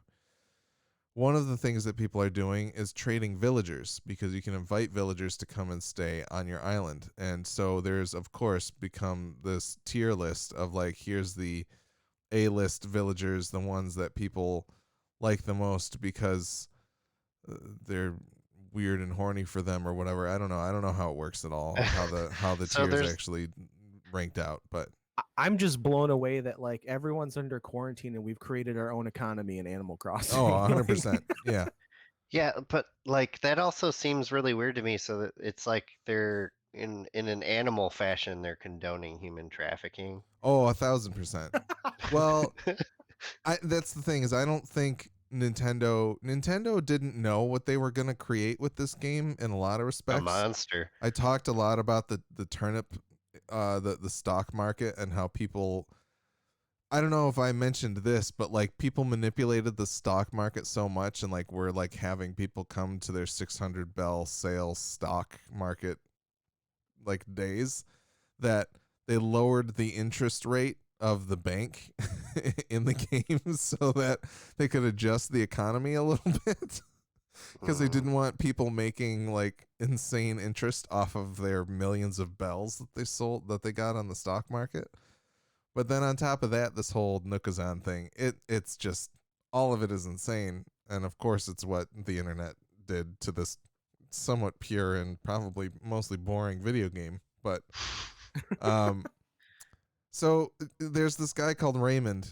One of the things that people are doing is trading villagers, because you can invite villagers to come and stay on your island. And so there's, of course, become this tier list of like, here's the A-list villagers, the ones that people like the most because they're weird and horny for them or whatever. I don't know. I don't know how it works at all. How the So tiers there's actually ranked out, but I'm just blown away that like everyone's under quarantine and we've created our own economy in Animal Crossing. 100%. Yeah. yeah, but like that also seems really weird to me. So that it's like they're in an animal fashion, they're condoning human trafficking. Oh, 1,000%. Well, that's the thing is I don't think Nintendo didn't know what they were going to create with this game in a lot of A respects. monster. I talked a lot about the turnip the stock market and how people, I don't know if I mentioned this, but like people manipulated the stock market so much, and like we're like having people come to their 600 bell sales stock market like days, that they lowered the interest rate of the bank in the game so that they could adjust the economy a little bit, because they didn't want people making like insane interest off of their millions of bells that they got on the stock market. But then on top of that, this whole Nookazon thing, it's just, all of it is insane. And of course it's what the internet did to this somewhat pure and probably mostly boring video game. But um so there's this guy called Raymond.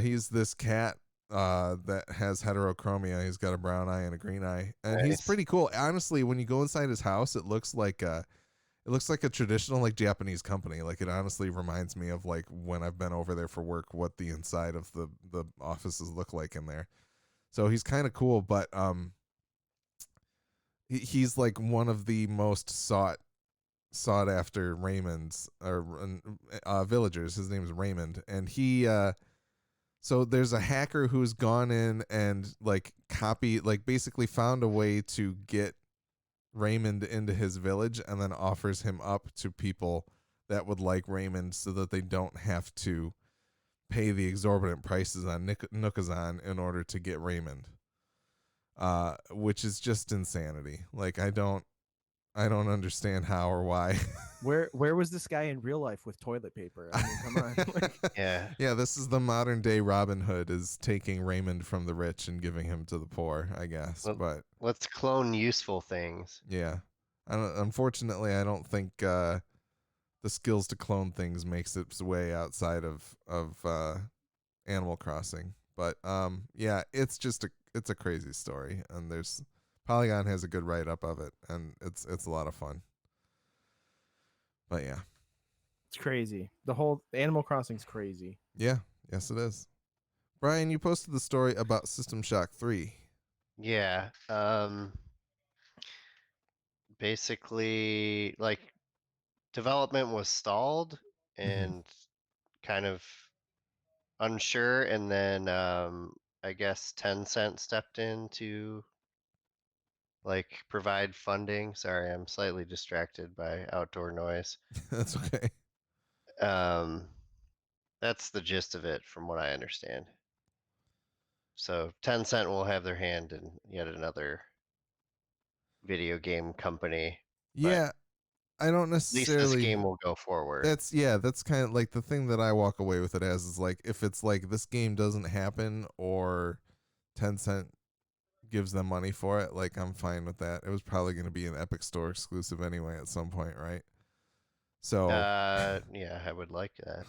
He's this cat that has heterochromia. He's got a brown eye and a green eye, and he's Nice. pretty cool. Honestly, when you go inside his house, it looks like a traditional like Japanese company. Like it honestly reminds me of like when I've been over there for work, what the inside of the offices look like in there. So he's kind of cool, but he's like one of the most sought after Raymonds or villagers. His name is Raymond, and he so there's a hacker who's gone in and like basically found a way to get Raymond into his village and then offers him up to people that would like Raymond so that they don't have to pay the exorbitant prices on Nookazon in order to get Raymond. Which is just insanity. Like I don't understand how or why. Where was this guy in real life with toilet paper? I mean, come on. Like, Yeah. Yeah, this is the modern day Robin Hood is taking Raymond from the rich and giving him to the poor, I guess. Well, But let's clone useful things. yeah, unfortunately, I don't think the skills to clone things makes its way outside of Animal Crossing. But yeah, it's a crazy story, and there's Polygon has a good write up of it, and it's a lot of fun. But yeah, it's crazy. The whole Animal Crossing's crazy. yeah, yes it is. Brian, you posted the story about System Shock 3. Yeah. Basically, like development was stalled and kind of unsure, and then I guess Tencent stepped in to like provide funding. Sorry, I'm slightly distracted by outdoor noise. That's okay. Um, that's the gist of it, from what I understand. So Tencent will have their hand in yet another video game company. Yeah, I don't At least this necessarily. game will go forward. That's kind of like the thing that I walk away with it as is like if it's like this game doesn't happen or Tencent gives them money for it, like I'm fine with that. It was probably going to be an Epic Store exclusive anyway at some point, right? So, Yeah, I would like that.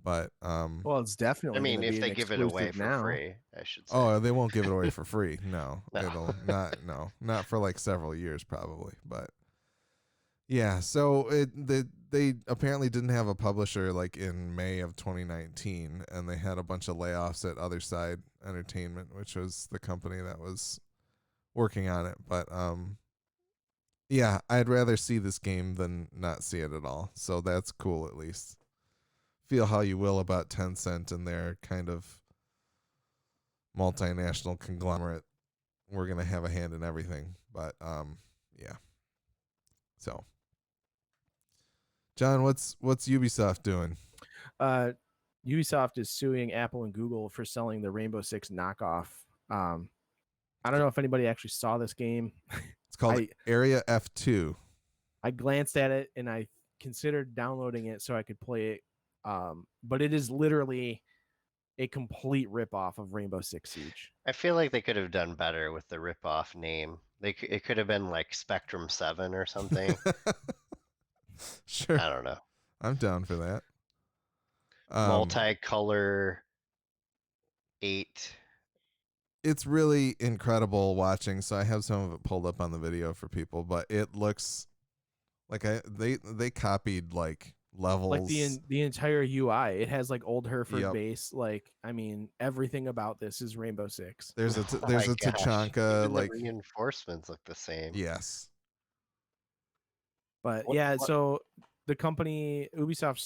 but Well, it's definitely I mean, going to if be they an give it away exclusive for now. free, I should say. oh, they won't give it away for free. No, No. it'll not for like several years probably, but yeah, so they apparently didn't have a publisher like in May of 2019, and they had a bunch of layoffs at Other Side Entertainment, which was the company that was working on it. But yeah, I'd rather see this game than not see it at all. So that's cool at least. Feel how you will about Tencent and their kind of multinational conglomerate. We're gonna have a hand in everything, but yeah. So. John, what's Ubisoft doing? Ubisoft is suing Apple and Google for selling the Rainbow Six knockoff. I don't know if anybody actually saw this game. It's called Area F2. I glanced at it and I considered downloading it so I could play it. But it is literally a complete ripoff of Rainbow Six Siege. I feel like they could have done better with the rip-off name. It could have been like Spectrum 7 or something. Sure. I don't know. I'm down for that. Multicolor 8. It's really incredible watching. So I have some of it pulled up on the video for people, but it looks like they copied like levels, like the entire UI. It has like Old Hereford Yep. base. Like, I mean, everything about this is Rainbow Six. There's a Oh there's my a gosh, Tachanka even like the reinforcements look the same. yes. But What- yeah, what- so the company Ubisoft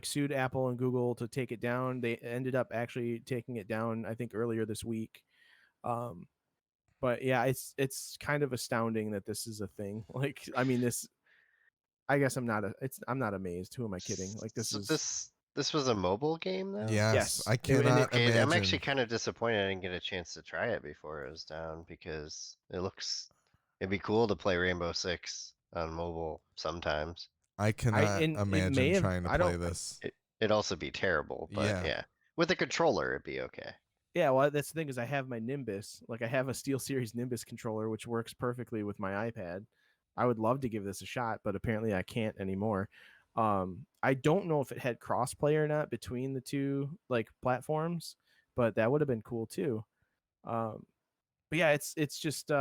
sued Apple and Google to take it down. They ended up actually taking it down, I think, earlier this week. But yeah, it's kind of astounding that this is a thing. Like, I mean, I guess I'm not amazed. Who am I kidding? Like, this So is this was a mobile game though? Yes, Yes. I And cannot Okay, imagine. I'm actually kind of disappointed I didn't get a chance to try it before it was down, because it'd be cool to play Rainbow Six on mobile sometimes. I cannot and it imagine may have- trying to I play don't- this. It'd also be terrible, but Yeah. yeah. With a controller, it'd be okay. Yeah, well, that's the thing is I have my Nimbus. Like, I have a SteelSeries Nimbus controller, which works perfectly with my iPad. I would love to give this a shot, but apparently I can't anymore. I don't know if it had crossplay or not between the two like platforms, but that would have been cool too. But yeah, it's just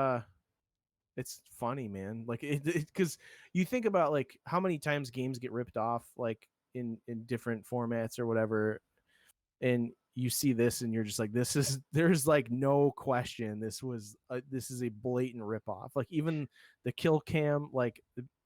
it's funny, man. Like, because you think about like how many times games get ripped off like in different formats or whatever, and you see this and you're just like, there's like no question this is a blatant ripoff. Like, even the kill cam, like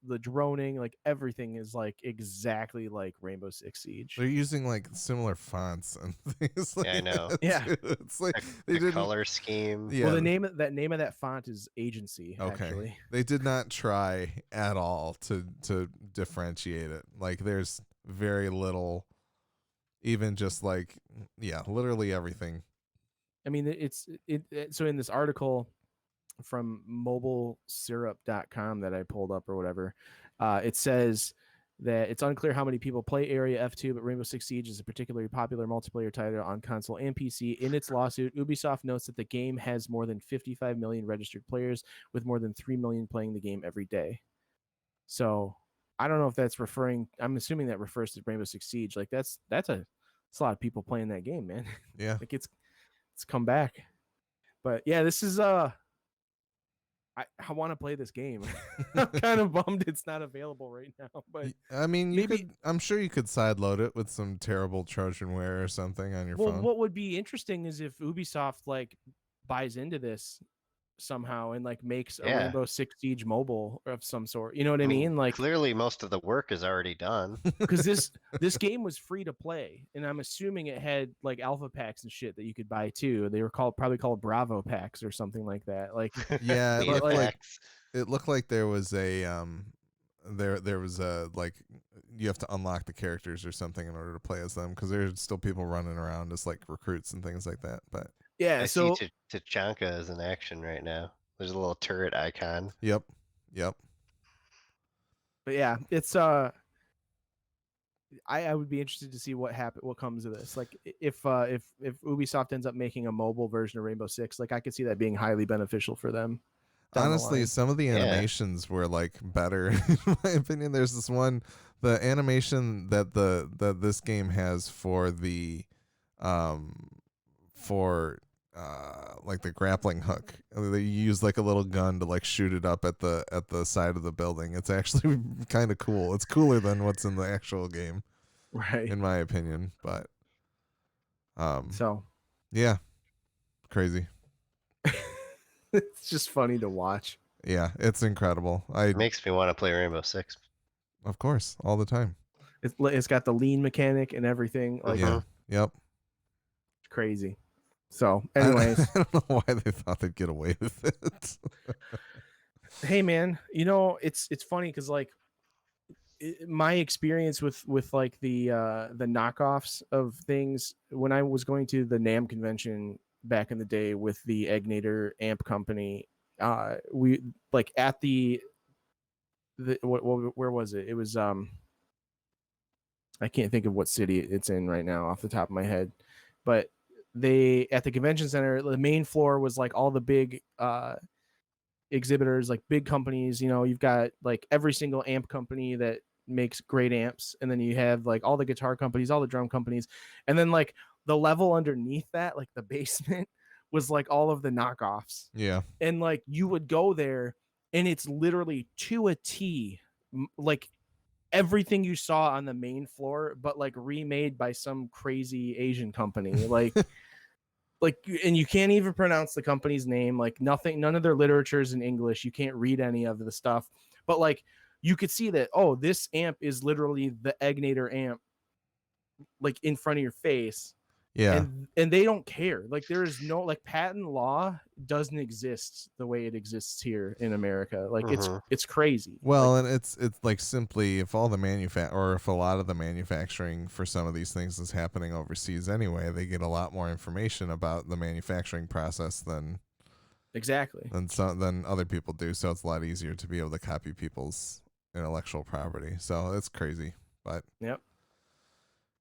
the droning, like everything is like exactly like Rainbow Six Siege. They're using like similar fonts and things like Yeah, I know. that, Yeah. too. It's like they The didn't. color scheme. Yeah. Well, the name of that font is Agency. Okay. Actually, They did not try at all to differentiate it. Like there's very little, even just like literally everything. I mean, so in this article, from mobilesyrup.com that I pulled up or whatever. It says that it's unclear how many people play Area F2, but Rainbow Six Siege is a particularly popular multiplayer title on console and PC. In its lawsuit, Ubisoft notes that the game has more than 55 million registered players, with more than 3 million playing the game every day. So I don't know if that's referring. I'm assuming that refers to Rainbow Six Siege. Like that's a lot of people playing that game, man. Yeah. Like it's come back. But yeah, this is I want to play this game. I'm kind of bummed it's not available right now. But I mean, you maybe could. I'm sure you could sideload it with some terrible Trojanware or something on your phone. what would be interesting is if Ubisoft like buys into this somehow and like makes a Yeah. Rainbow Six Siege mobile of some sort. You know what I mean? Like clearly most of the work is already done. because this game was free to play, and I'm assuming it had like alpha packs and shit that you could buy too. They were probably called Bravo packs or something like that. Like Yeah, it Beta looked like packs. there was a there was a like you have to unlock the characters or something in order to play as them, because there's still people running around as like recruits and things like that. But yeah, I so see Tachanka is in action right now. There's a little turret icon. yep. but yeah, it's I would be interested to see what comes of this. Like if Ubisoft ends up making a mobile version of Rainbow Six, like I could see that being highly beneficial for them. Honestly, some of the animations were like better in my opinion. There's this one, the animation that this game has for the for like the grappling hook. They use like a little gun to like shoot it up at the side of the building. It's actually kind of cool. It's cooler than what's in the actual game, right? in my opinion. But so yeah, crazy. it's just funny to watch. Yeah, it's incredible. It makes me want to play Rainbow Six. Of course, all the time. It's got the lean mechanic and everything. Like Yep. Crazy. So, anyways, I don't know why they thought they'd get away with it. Hey, man, you know it's funny because like my experience with like the knockoffs of things when I was going to the NAMM convention back in the day with the Egnator amp company, we like at the where was it? It was I can't think of what city it's in right now off the top of my head, but they at the convention center, the main floor was like all the big exhibitors, like big companies. You know, you've got like every single amp company that makes great amps, and then you have like all the guitar companies, all the drum companies, and then like the level underneath that, like the basement, was like all of the knockoffs. Yeah. And like you would go there, and it's literally to a T, like everything you saw on the main floor, but like remade by some crazy Asian company. Like like, and you can't even pronounce the company's name. Like none of their literature is in English. You can't read any of the stuff, but like you could see that, oh, this amp is literally the Egnator amp, like in front of your face. Yeah. And they don't care. Like there is no like patent law doesn't exist the way it exists here in America. Like it's crazy. Well, like, and it's like simply if all the or if a lot of the manufacturing for some of these things is happening overseas anyway, they get a lot more information about the manufacturing process than than other people do. So it's a lot easier to be able to copy people's intellectual property. So it's crazy, but yep.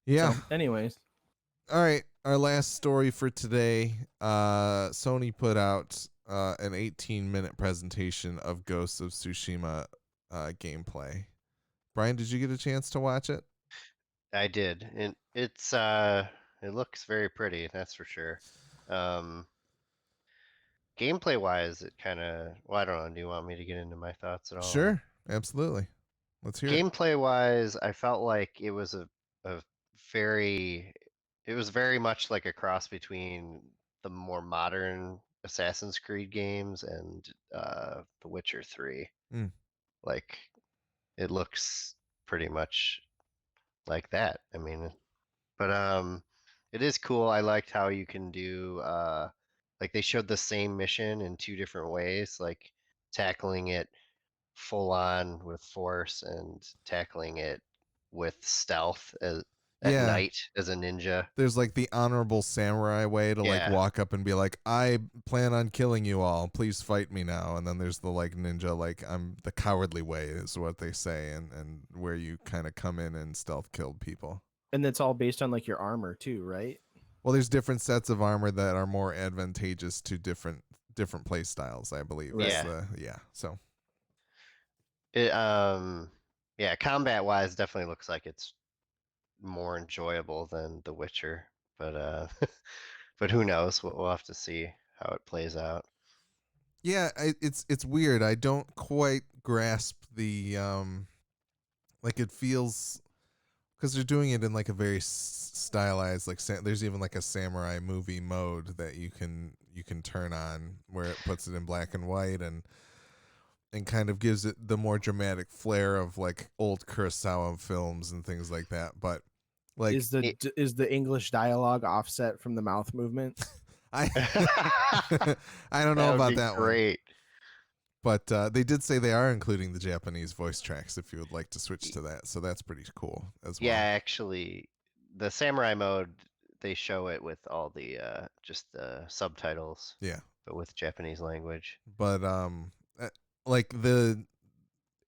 Yeah. So, anyways. All right, our last story for today. Sony put out an 18-minute presentation of Ghosts of Tsushima gameplay. Brian, did you get a chance to watch it? I did, and it's it looks very pretty, that's for sure. Gameplay wise, it kind of, well, I don't know. Do you want me to get into my thoughts at all? Sure, absolutely. Let's hear it. Gameplay wise, I felt like it was a it was very much like a cross between the more modern Assassin's Creed games and The Witcher 3. Like it looks pretty much like that. I mean, but it is cool. I liked how you can do like they showed the same mission in two different ways, like tackling it full on with force and tackling it with stealth at Yeah. night as a ninja. There's like the honorable samurai way to like Yeah. walk up and be like, I plan on killing you all. Please fight me now. And then there's the like ninja, like I'm the cowardly way is what they say, and where you kind of come in and stealth kill people. And that's all based on like your armor too, right? Well, there's different sets of armor that are more advantageous to different play styles, I believe. Right. Yeah. So It yeah, combat wise definitely looks like it's more enjoyable than The Witcher, but but who knows? We'll have to see how it plays out. yeah, it's weird. I don't quite grasp the like it feels because they're doing it in like a very stylized like there's even like a samurai movie mode that you can turn on where it puts it in black and white and kind of gives it the more dramatic flair of like old Kurosawa films and things like that. But like Is the English dialogue offset from the mouth movement? I I don't know about that one. Great. But they did say they are including the Japanese voice tracks if you would like to switch to that. So that's pretty cool as well. Yeah, actually, the samurai mode, they show it with all the just the subtitles. Yeah. But with Japanese language. But like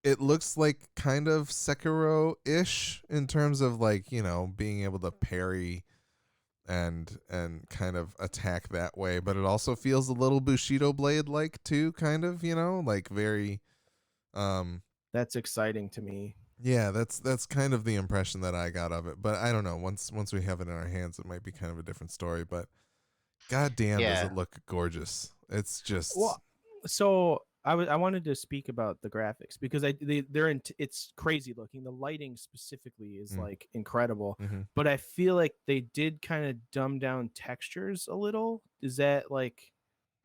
it looks like kind of Sekiro-ish in terms of like, you know, being able to parry and kind of attack that way, but it also feels a little Bushido Blade like too, kind of, you know, like very That's exciting to me. yeah, that's kind of the impression that I got of it. But I don't know, once we have it in our hands it might be kind of a different story, but god damn does it look gorgeous. It's just so I wanted to speak about the graphics because it's crazy looking. The lighting specifically is like incredible, but I feel like they did kind of dumb down textures a little. Is that like,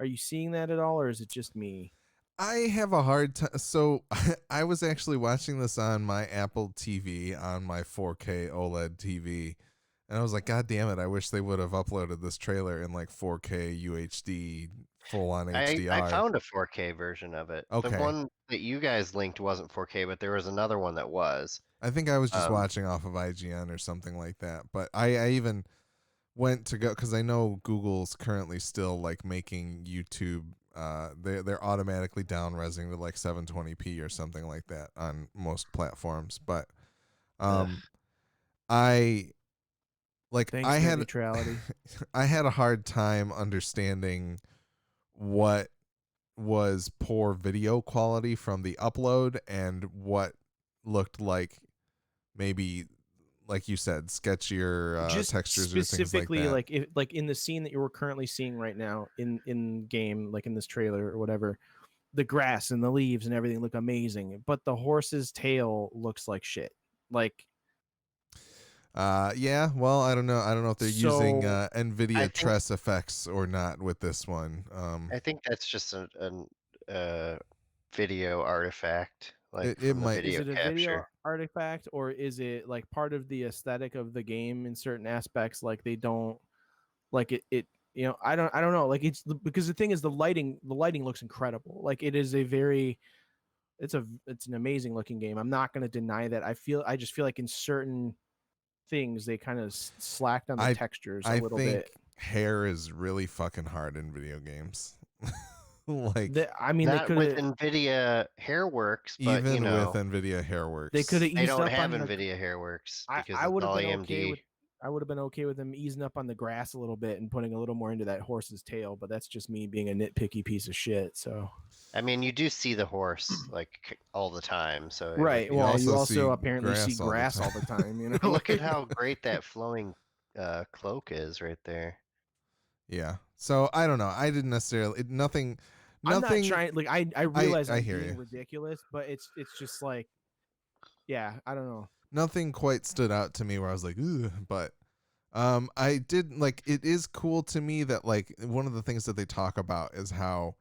are you seeing that at all, or is it just me? I have a hard time. So I was actually watching this on my Apple TV on my 4K OLED TV, and I was like, God damn it! I wish they would have uploaded this trailer in like 4K UHD. Full on HDR. I found a 4K version of it. Okay. The one that you guys linked wasn't 4K, but there was another one that was. I think I was just watching off of IGN or something like that. But I even went to go because I know Google's currently still like making YouTube. They're automatically down resing to like 720p or something like that on most platforms. But I like Thanks I for had neutrality. I had a hard time understanding what was poor video quality from the upload and what looked like maybe, like you said, sketchier just textures or things like specifically that. like if like in the scene that you were currently seeing right now in game, like in this trailer or whatever, the grass and the leaves and everything look amazing, but the horse's tail looks like shit. Like yeah, well, I don't know if they're using I NVIDIA think- Tress effects or not with this one. I think that's just a video artifact. Like It from the might- is video it a capture. video artifact, or is it like part of the aesthetic of the game in certain aspects? Like they don't like it you know, I don't know, like it's because the thing is the lighting looks incredible. Like it is a very it's an amazing looking game. I'm not going to deny that. I just feel like in certain things they kind of slacked on the textures a little bit. Hair is really fucking hard in video games. Like I mean, not they with could NVIDIA Hairworks, but even you know, with NVIDIA Hairworks, they could have they eased don't up have on NVIDIA Hairworks I because it's would have all been AMD. okay with I would have been okay with them easing up on the grass a little bit and putting a little more into that horse's tail, but that's just me being a nitpicky piece of shit. So I mean, you do see the horse like all the time, so it right. would be Well, nice. you also see also apparently see grass grass all the all the time. You know, Look at how great that flowing cloak is right there. Yeah. So I don't know. I didn't necessarily nothing. I'm not trying. Like I realize I I'm hear being you. ridiculous, but it's just like, yeah, I don't know. Nothing quite stood out to me where I was like, ooh, but I did like it is cool to me that like one of the things that they talk about is how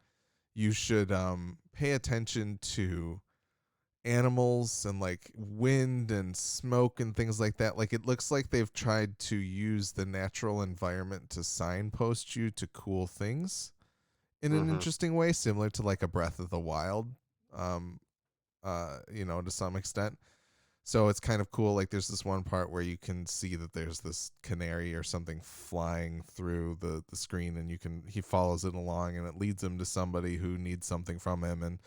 you should pay attention to animals and like wind and smoke and things like that. Like it looks like they've tried to use the natural environment to signpost you to cool things in an interesting way, similar to like a Breath of the Wild, you know, to some extent. So it's kind of cool. Like there's this one part where you can see that there's this canary or something flying through the screen, and he follows it along, and it leads him to somebody who needs something from him, and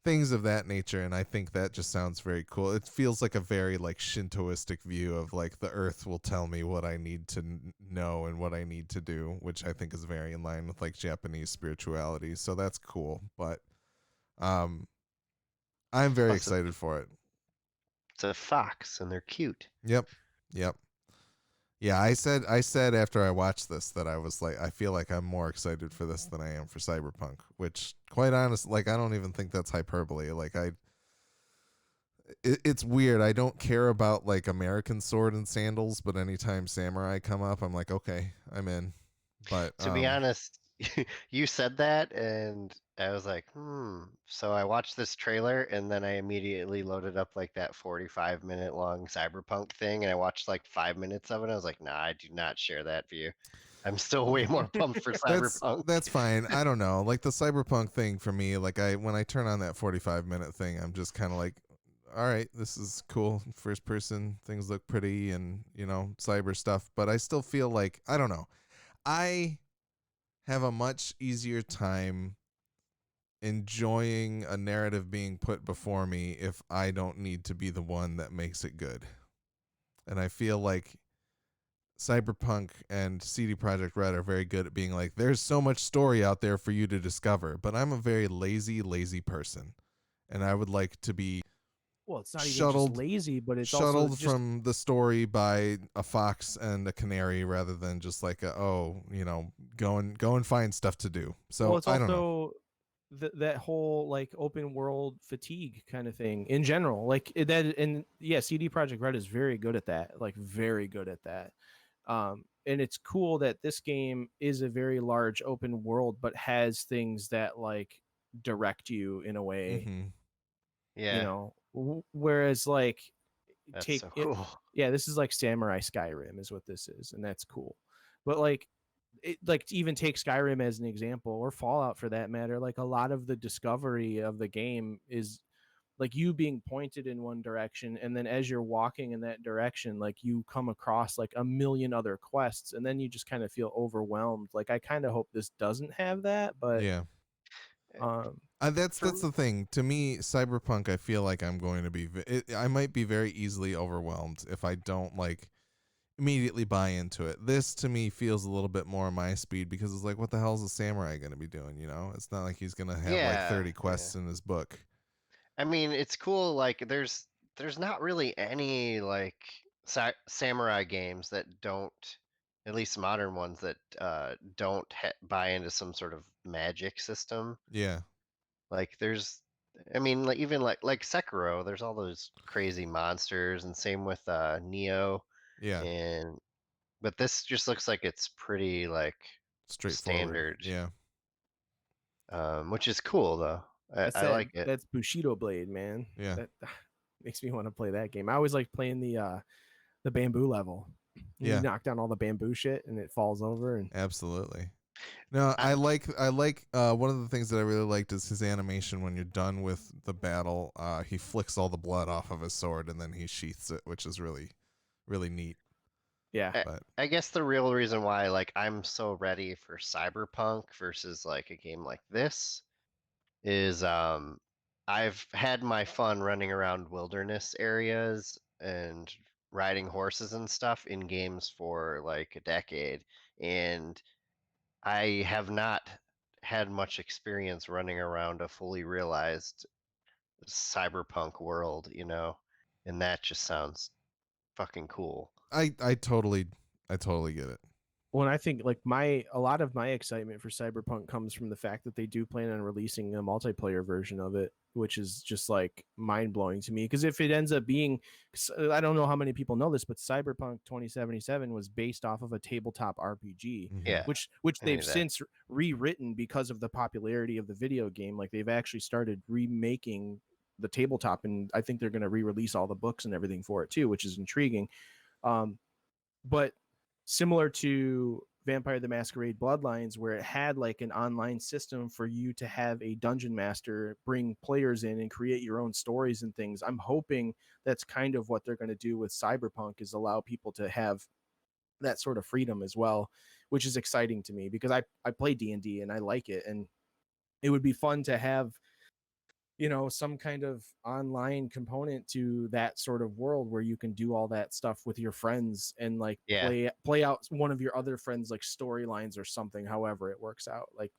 things of that nature. And I think that just sounds very cool. It feels like a very like Shintoistic view of like the earth will tell me what I need to know and what I need to do, which I think is very in line with like Japanese spirituality. So that's cool. But I'm very Plus, excited for it. it's a fox, and they're cute. Yep. Yeah, I said after I watched this that I was like, I feel like I'm more excited for this than I am for Cyberpunk, which quite honest, like I don't even think that's hyperbole. Like it's weird. I don't care about like American Sword and Sandals, but anytime samurai come up, I'm like, okay, I'm in. But To be honest, you said that, and I was like, So I watched this trailer, and then I immediately loaded up like that 45-minute long Cyberpunk thing, and I watched like 5 minutes of it. I was like, nah, I do not share that view. I'm still way more pumped for Cyberpunk. that's fine. I don't know. Like the Cyberpunk thing for me, like when I turn on that 45-minute thing, I'm just kind of like, all right, this is cool. First person, things look pretty, and cyber stuff. But I still feel like I don't know. I have a much easier time enjoying a narrative being put before me if I don't need to be the one that makes it good. And I feel like Cyberpunk and CD Projekt Red are very good at being like, there's so much story out there for you to discover. But I'm a very lazy person. And I would like to be Well, it's not even just lazy, but it's also shuttled just from the story by a fox and a canary rather than just like go and find stuff to do. So well, it's I don't know. also that whole like open world fatigue kind of thing in general. Like that, and yeah, CD Projekt Red is very good at that. Like very good at that. And it's cool that this game is a very large open world, but has things that like direct you in a way. Mm-hmm. Yeah, Whereas like that's so it, cool. yeah, this is like Samurai Skyrim is what this is, and that's cool. But like to even take Skyrim as an example, or Fallout for that matter, like a lot of the discovery of the game is like you being pointed in one direction, and then as you're walking in that direction, like you come across like a million other quests, and then you just kind of feel overwhelmed. Like I kind of hope this doesn't have that, but Yeah. um That's the thing. To me, Cyberpunk, I feel like I'm going to be. I might be very easily overwhelmed if I don't like immediately buy into it. This to me feels a little bit more my speed because it's like, what the hell is a samurai going to be doing? It's not like he's going to have like 30 quests in his book. I mean, it's cool. Like, there's not really any like samurai games that don't, at least modern ones that don't buy into some sort of magic system. Yeah. Like, I mean, like even like Sekiro, there's all those crazy monsters, and same with Neo, Yeah. and but this just looks like it's pretty like Straightforward. standard, Yeah. which is cool though. I like it. that's Bushido Blade, man. Yeah. That makes me want to play that game. I always like playing the bamboo level. Yeah. You knock down all the bamboo shit and it falls over. And absolutely. No, I like one of the things that I really liked is his animation when you're done with the battle. He flicks all the blood off of his sword and then he sheaths it, which is really, really neat. yeah, I guess the real reason why like I'm so ready for Cyberpunk versus like a game like this is I've had my fun running around wilderness areas and riding horses and stuff in games for like a decade, and I have not had much experience running around a fully realized cyberpunk world, and that just sounds fucking cool. I totally get it. when I think like a lot of my excitement for Cyberpunk comes from the fact that they do plan on releasing a multiplayer version of it, which is just like mind blowing to me. Because if it ends up being, I don't know how many people know this, but Cyberpunk 2077 was based off of a tabletop RPG, Yeah, which I they've knew that. since rewritten because of the popularity of the video game. Like they've actually started remaking the tabletop, and I think they're going to re-release all the books and everything for it too, which is intriguing. But similar to Vampire the Masquerade Bloodlines, where it had like an online system for you to have a dungeon master bring players in and create your own stories and things. I'm hoping that's kind of what they're going to do with Cyberpunk, is allow people to have that sort of freedom as well, which is exciting to me because I play D&D and I like it, and it would be fun to have, you know, some kind of online component to that sort of world where you can do all that stuff with your friends and like Yeah. play out one of your other friends like storylines or something, however it works out. Like,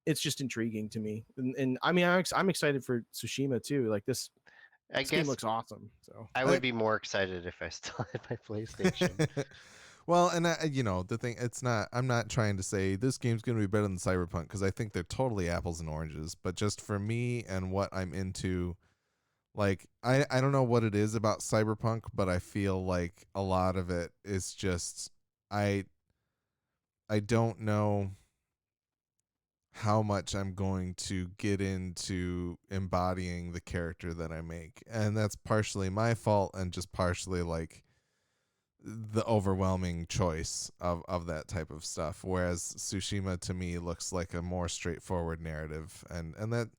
it's just intriguing to me, and I mean, I'm excited for Tsushima too. Like this I game guess looks awesome. So I would be more excited if I still had my PlayStation. Well, and you know, the thing, it's not, I'm not trying to say this game's going to be better than Cyberpunk, because I think they're totally apples and oranges. But just for me and what I'm into, like, I don't know what it is about Cyberpunk, but I feel like a lot of it is just, I don't know how much I'm going to get into embodying the character that I make. And that's partially my fault and just partially like the overwhelming choice of that type of stuff. Whereas Tsushima to me looks like a more straightforward narrative, and that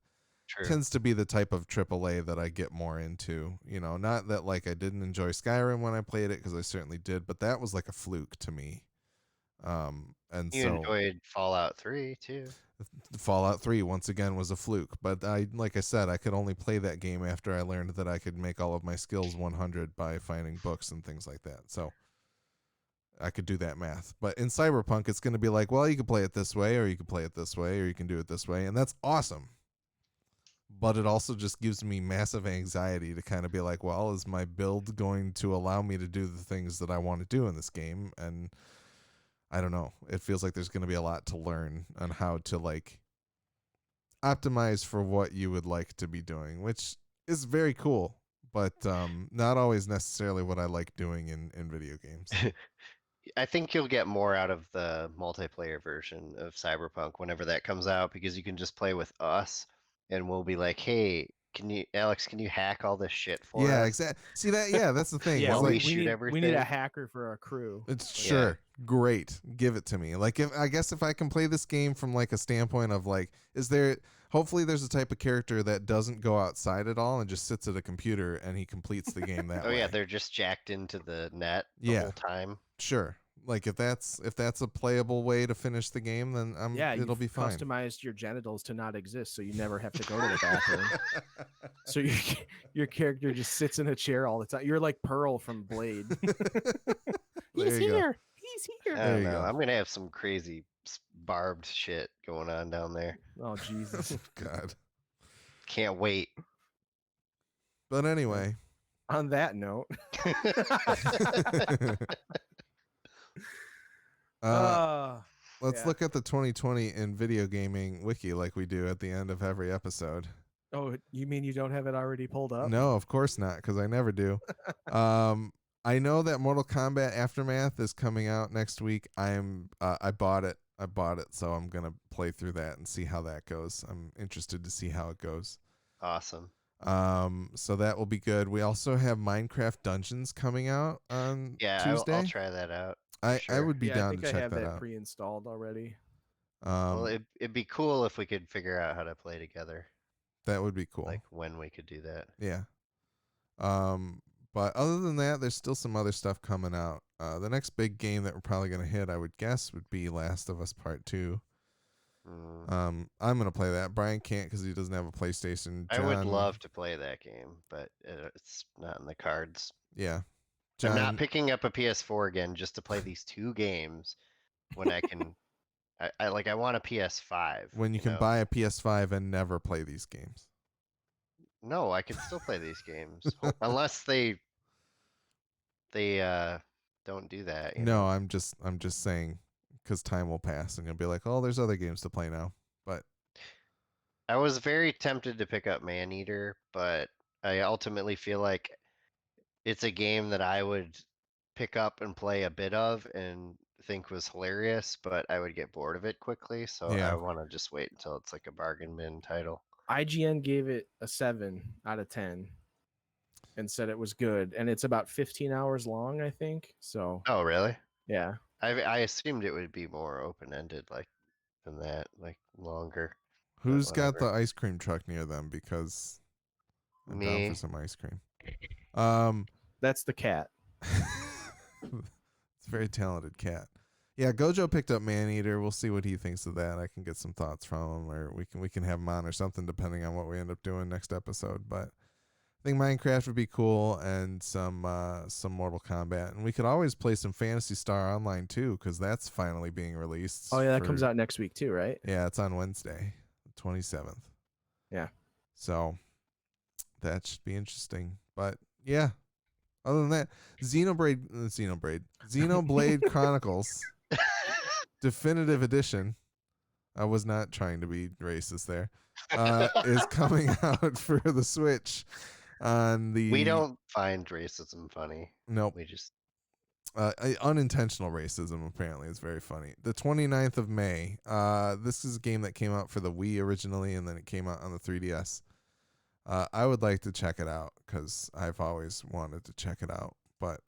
True. tends to be the type of AAA that I get more into. You know, not that like I didn't enjoy Skyrim when I played it, because I certainly did, but that was like a fluke to me. And You so enjoyed Fallout 3 too. Fallout 3 once again was a fluke, but like I said, I could only play that game after I learned that I could make all of my skills 100 by finding books and things like that. So I could do that math. But in Cyberpunk, it's going to be like, well, you can play it this way, or you can play it this way, or you can do it this way, and that's awesome. But it also just gives me massive anxiety to kind of be like, well, is my build going to allow me to do the things that I want to do in this game? And I don't know. It feels like there's going to be a lot to learn on how to like optimize for what you would like to be doing, which is very cool, but not always necessarily what I like doing in video games. I think you'll get more out of the multiplayer version of Cyberpunk whenever that comes out, because you can just play with us and we'll be like, hey, Alex, can you hack all this shit for Yeah, us? exactly. See that? Yeah, that's the thing. yeah, It's While we like, shoot we need a everything. hacker for our crew. it's Yeah. sure great. Give it to me. Like, if I guess if I can play this game from like a standpoint of like, is there? Hopefully, there's a type of character that doesn't go outside at all and just sits at a computer and he completes the game that Oh way. yeah, they're just jacked into the net the Yeah. whole time. Sure. Like if that's a playable way to finish the game, then it'll be fine. Customized your genitals to not exist, so you never have to go to the bathroom. So your character just sits in a chair all the time. You're like Pearl from Blade. He's you go. here. He's here. I There don't you know. go. I'm gonna have some crazy barbed shit going on down there. Oh Jesus. God. Can't wait. But anyway, On that note, let's yeah. look at the 2020 in video gaming wiki like we do at the end of every episode. Oh, you mean you don't have it already pulled up? No, of course not, because I never do. I know that Mortal Kombat Aftermath is coming out next week. I bought it. So I'm gonna play through that and see how that goes. I'm interested to see how it goes. Awesome. So that will be good. We also have Minecraft Dungeons coming out on Tuesday. I'll try that out. I Sure. would be I down think to I check have that that out. pre-installed already. Well, it'd be cool if we could figure out how to play together. That would be cool. Like when we could do that. Yeah. But other than that, there's still some other stuff coming out. The next big game that we're probably gonna hit, I would guess, would be Last of Us Part 2. I'm gonna play that. Brian can't because he doesn't have a PlayStation. I would love to play that game, but it's not in the cards. Yeah. I'm not picking up a PS4 again just to play these two games when I can. I want a PS5. When you can buy a PS5 and never play these games. No, I can still play these games unless they don't do that. You know? I'm just saying, because time will pass and you'll be like, oh, there's other games to play now. But I was very tempted to pick up Maneater, but I ultimately feel like it's a game that I would pick up and play a bit of and think was hilarious, but I would get bored of it quickly. So Yeah. I want to just wait until it's like a bargain bin title. IGN gave it a 7 out of 10 and said it was good, and it's about 15 hours long, I think. So Oh, really? yeah, I assumed it would be more open ended like than that, like longer. But Who's got the whatever. ice cream truck near them? Because I'm down for Me. some ice cream. Um, That's the cat. it's a very talented cat. Yeah, Gojo picked up Maneater. We'll see what he thinks of that. I can get some thoughts from him, or we can have him on or something, depending on what we end up doing next episode. But I think Minecraft would be cool, and some Mortal Kombat, and we could always play some Phantasy Star Online too, because that's finally being released. Oh yeah, that comes out next week too, right? Yeah, it's on Wednesday, the 27th. Yeah. So that should be interesting. But yeah, other than that, Xenoblade Chronicles Definitive Edition. I was not trying to be racist there. Is coming out for the Switch on the. We don't find racism funny. Nope. We just Unintentional racism apparently is very funny. The 29th of May. This is a game that came out for the Wii originally, and then it came out on the 3DS. I would like to check it out because I've always wanted to check it out, but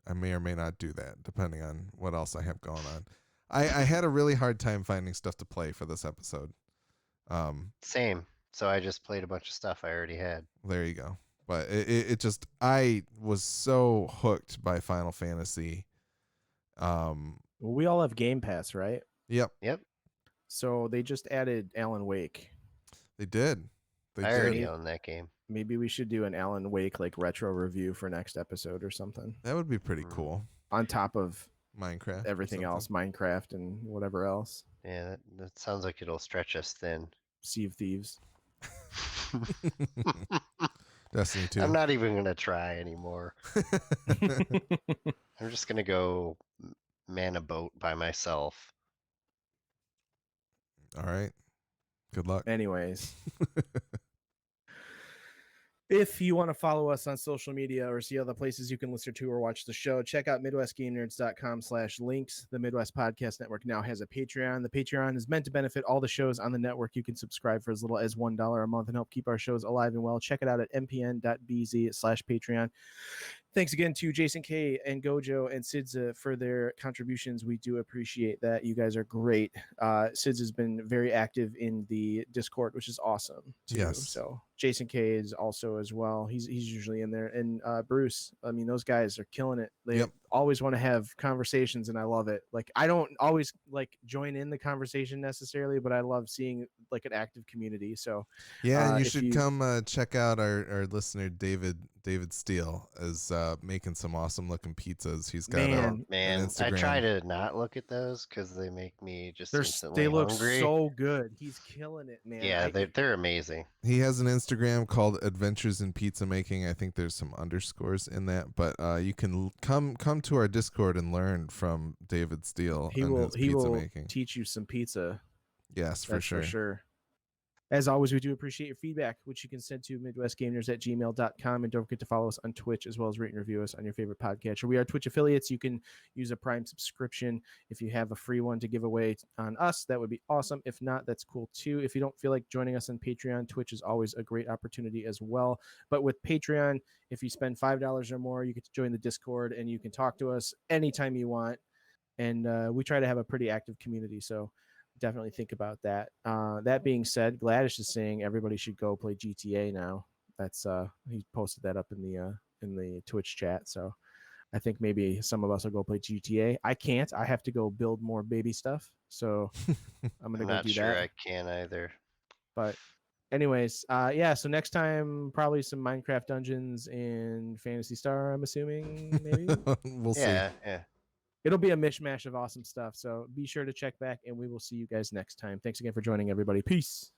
I may or may not do that depending on what else I have going on. I had a really hard time finding stuff to play for this episode. same. So I just played a bunch of stuff I already had. There you go. But it just, I was so hooked by Final Fantasy. Well, we all have Game Pass, right? Yep. Yep. So they just added Alan Wake. They did. I already own that game. Maybe we should do an Alan Wake like retro review for next episode or something. That would be pretty cool. On top of Minecraft. everything else, Minecraft and whatever else. Yeah, that sounds like it'll stretch us thin. Sea of Thieves. Destiny 2. I'm not even going to try anymore. I'm just going to go man a boat by myself. All right. Good luck. Anyways. If you want to follow us on social media or see other places you can listen to or watch the show, check out MidwestGameNerds.com/links. The Midwest Podcast Network now has a Patreon. The Patreon is meant to benefit all the shows on the network. You can subscribe for as little as $1 a month and help keep our shows alive and well. Check it out at mpn.bz/Patreon. Thanks again to Jason K and Gojo and Sidza for their contributions. We do appreciate that. You guys are great. Sidza has been very active in the Discord, which is awesome too. Yes. So Jason K is also as well. He's usually in there. And Bruce, I mean, those guys are killing it. They always want to have conversations, and I love it. Like, I don't always like join in the conversation necessarily, but I love seeing like an active community. So yeah, you should come check out our listener David Steele is making some awesome looking pizzas. He's got man, an Instagram. I try to not look at those because they make me just they look hungry. So good. He's killing it, man. Yeah, they're amazing. He has an Instagram called Adventures in Pizza Making. I think there's some underscores in that, but you can come to our Discord and learn from David Steele. He will teach you some pizza. Yes, for sure. As always, we do appreciate your feedback, which you can send to MidwestGameNerds@gmail.com. And don't forget to follow us on Twitch as well as rate and review us on your favorite podcatcher. We are Twitch affiliates. You can use a Prime subscription. If you have a free one to give away on us, that would be awesome. If not, that's cool too. If you don't feel like joining us on Patreon, Twitch is always a great opportunity as well. But with Patreon, if you spend $5 or more, you get to join the Discord and you can talk to us anytime you want. And we try to have a pretty active community. So definitely think about that. That being said, Gladish is saying everybody should go play GTA now. That's he posted that up in the Twitch chat. So I think maybe some of us will go play GTA. I can't. I have to go build more baby stuff. So I'm gonna go do that. Not sure I can either. But anyways, yeah. So next time, probably some Minecraft dungeons and Phantasy Star. I'm assuming maybe. We'll see. Yeah. It'll be a mishmash of awesome stuff. So be sure to check back, and we will see you guys next time. Thanks again for joining, everybody. Peace.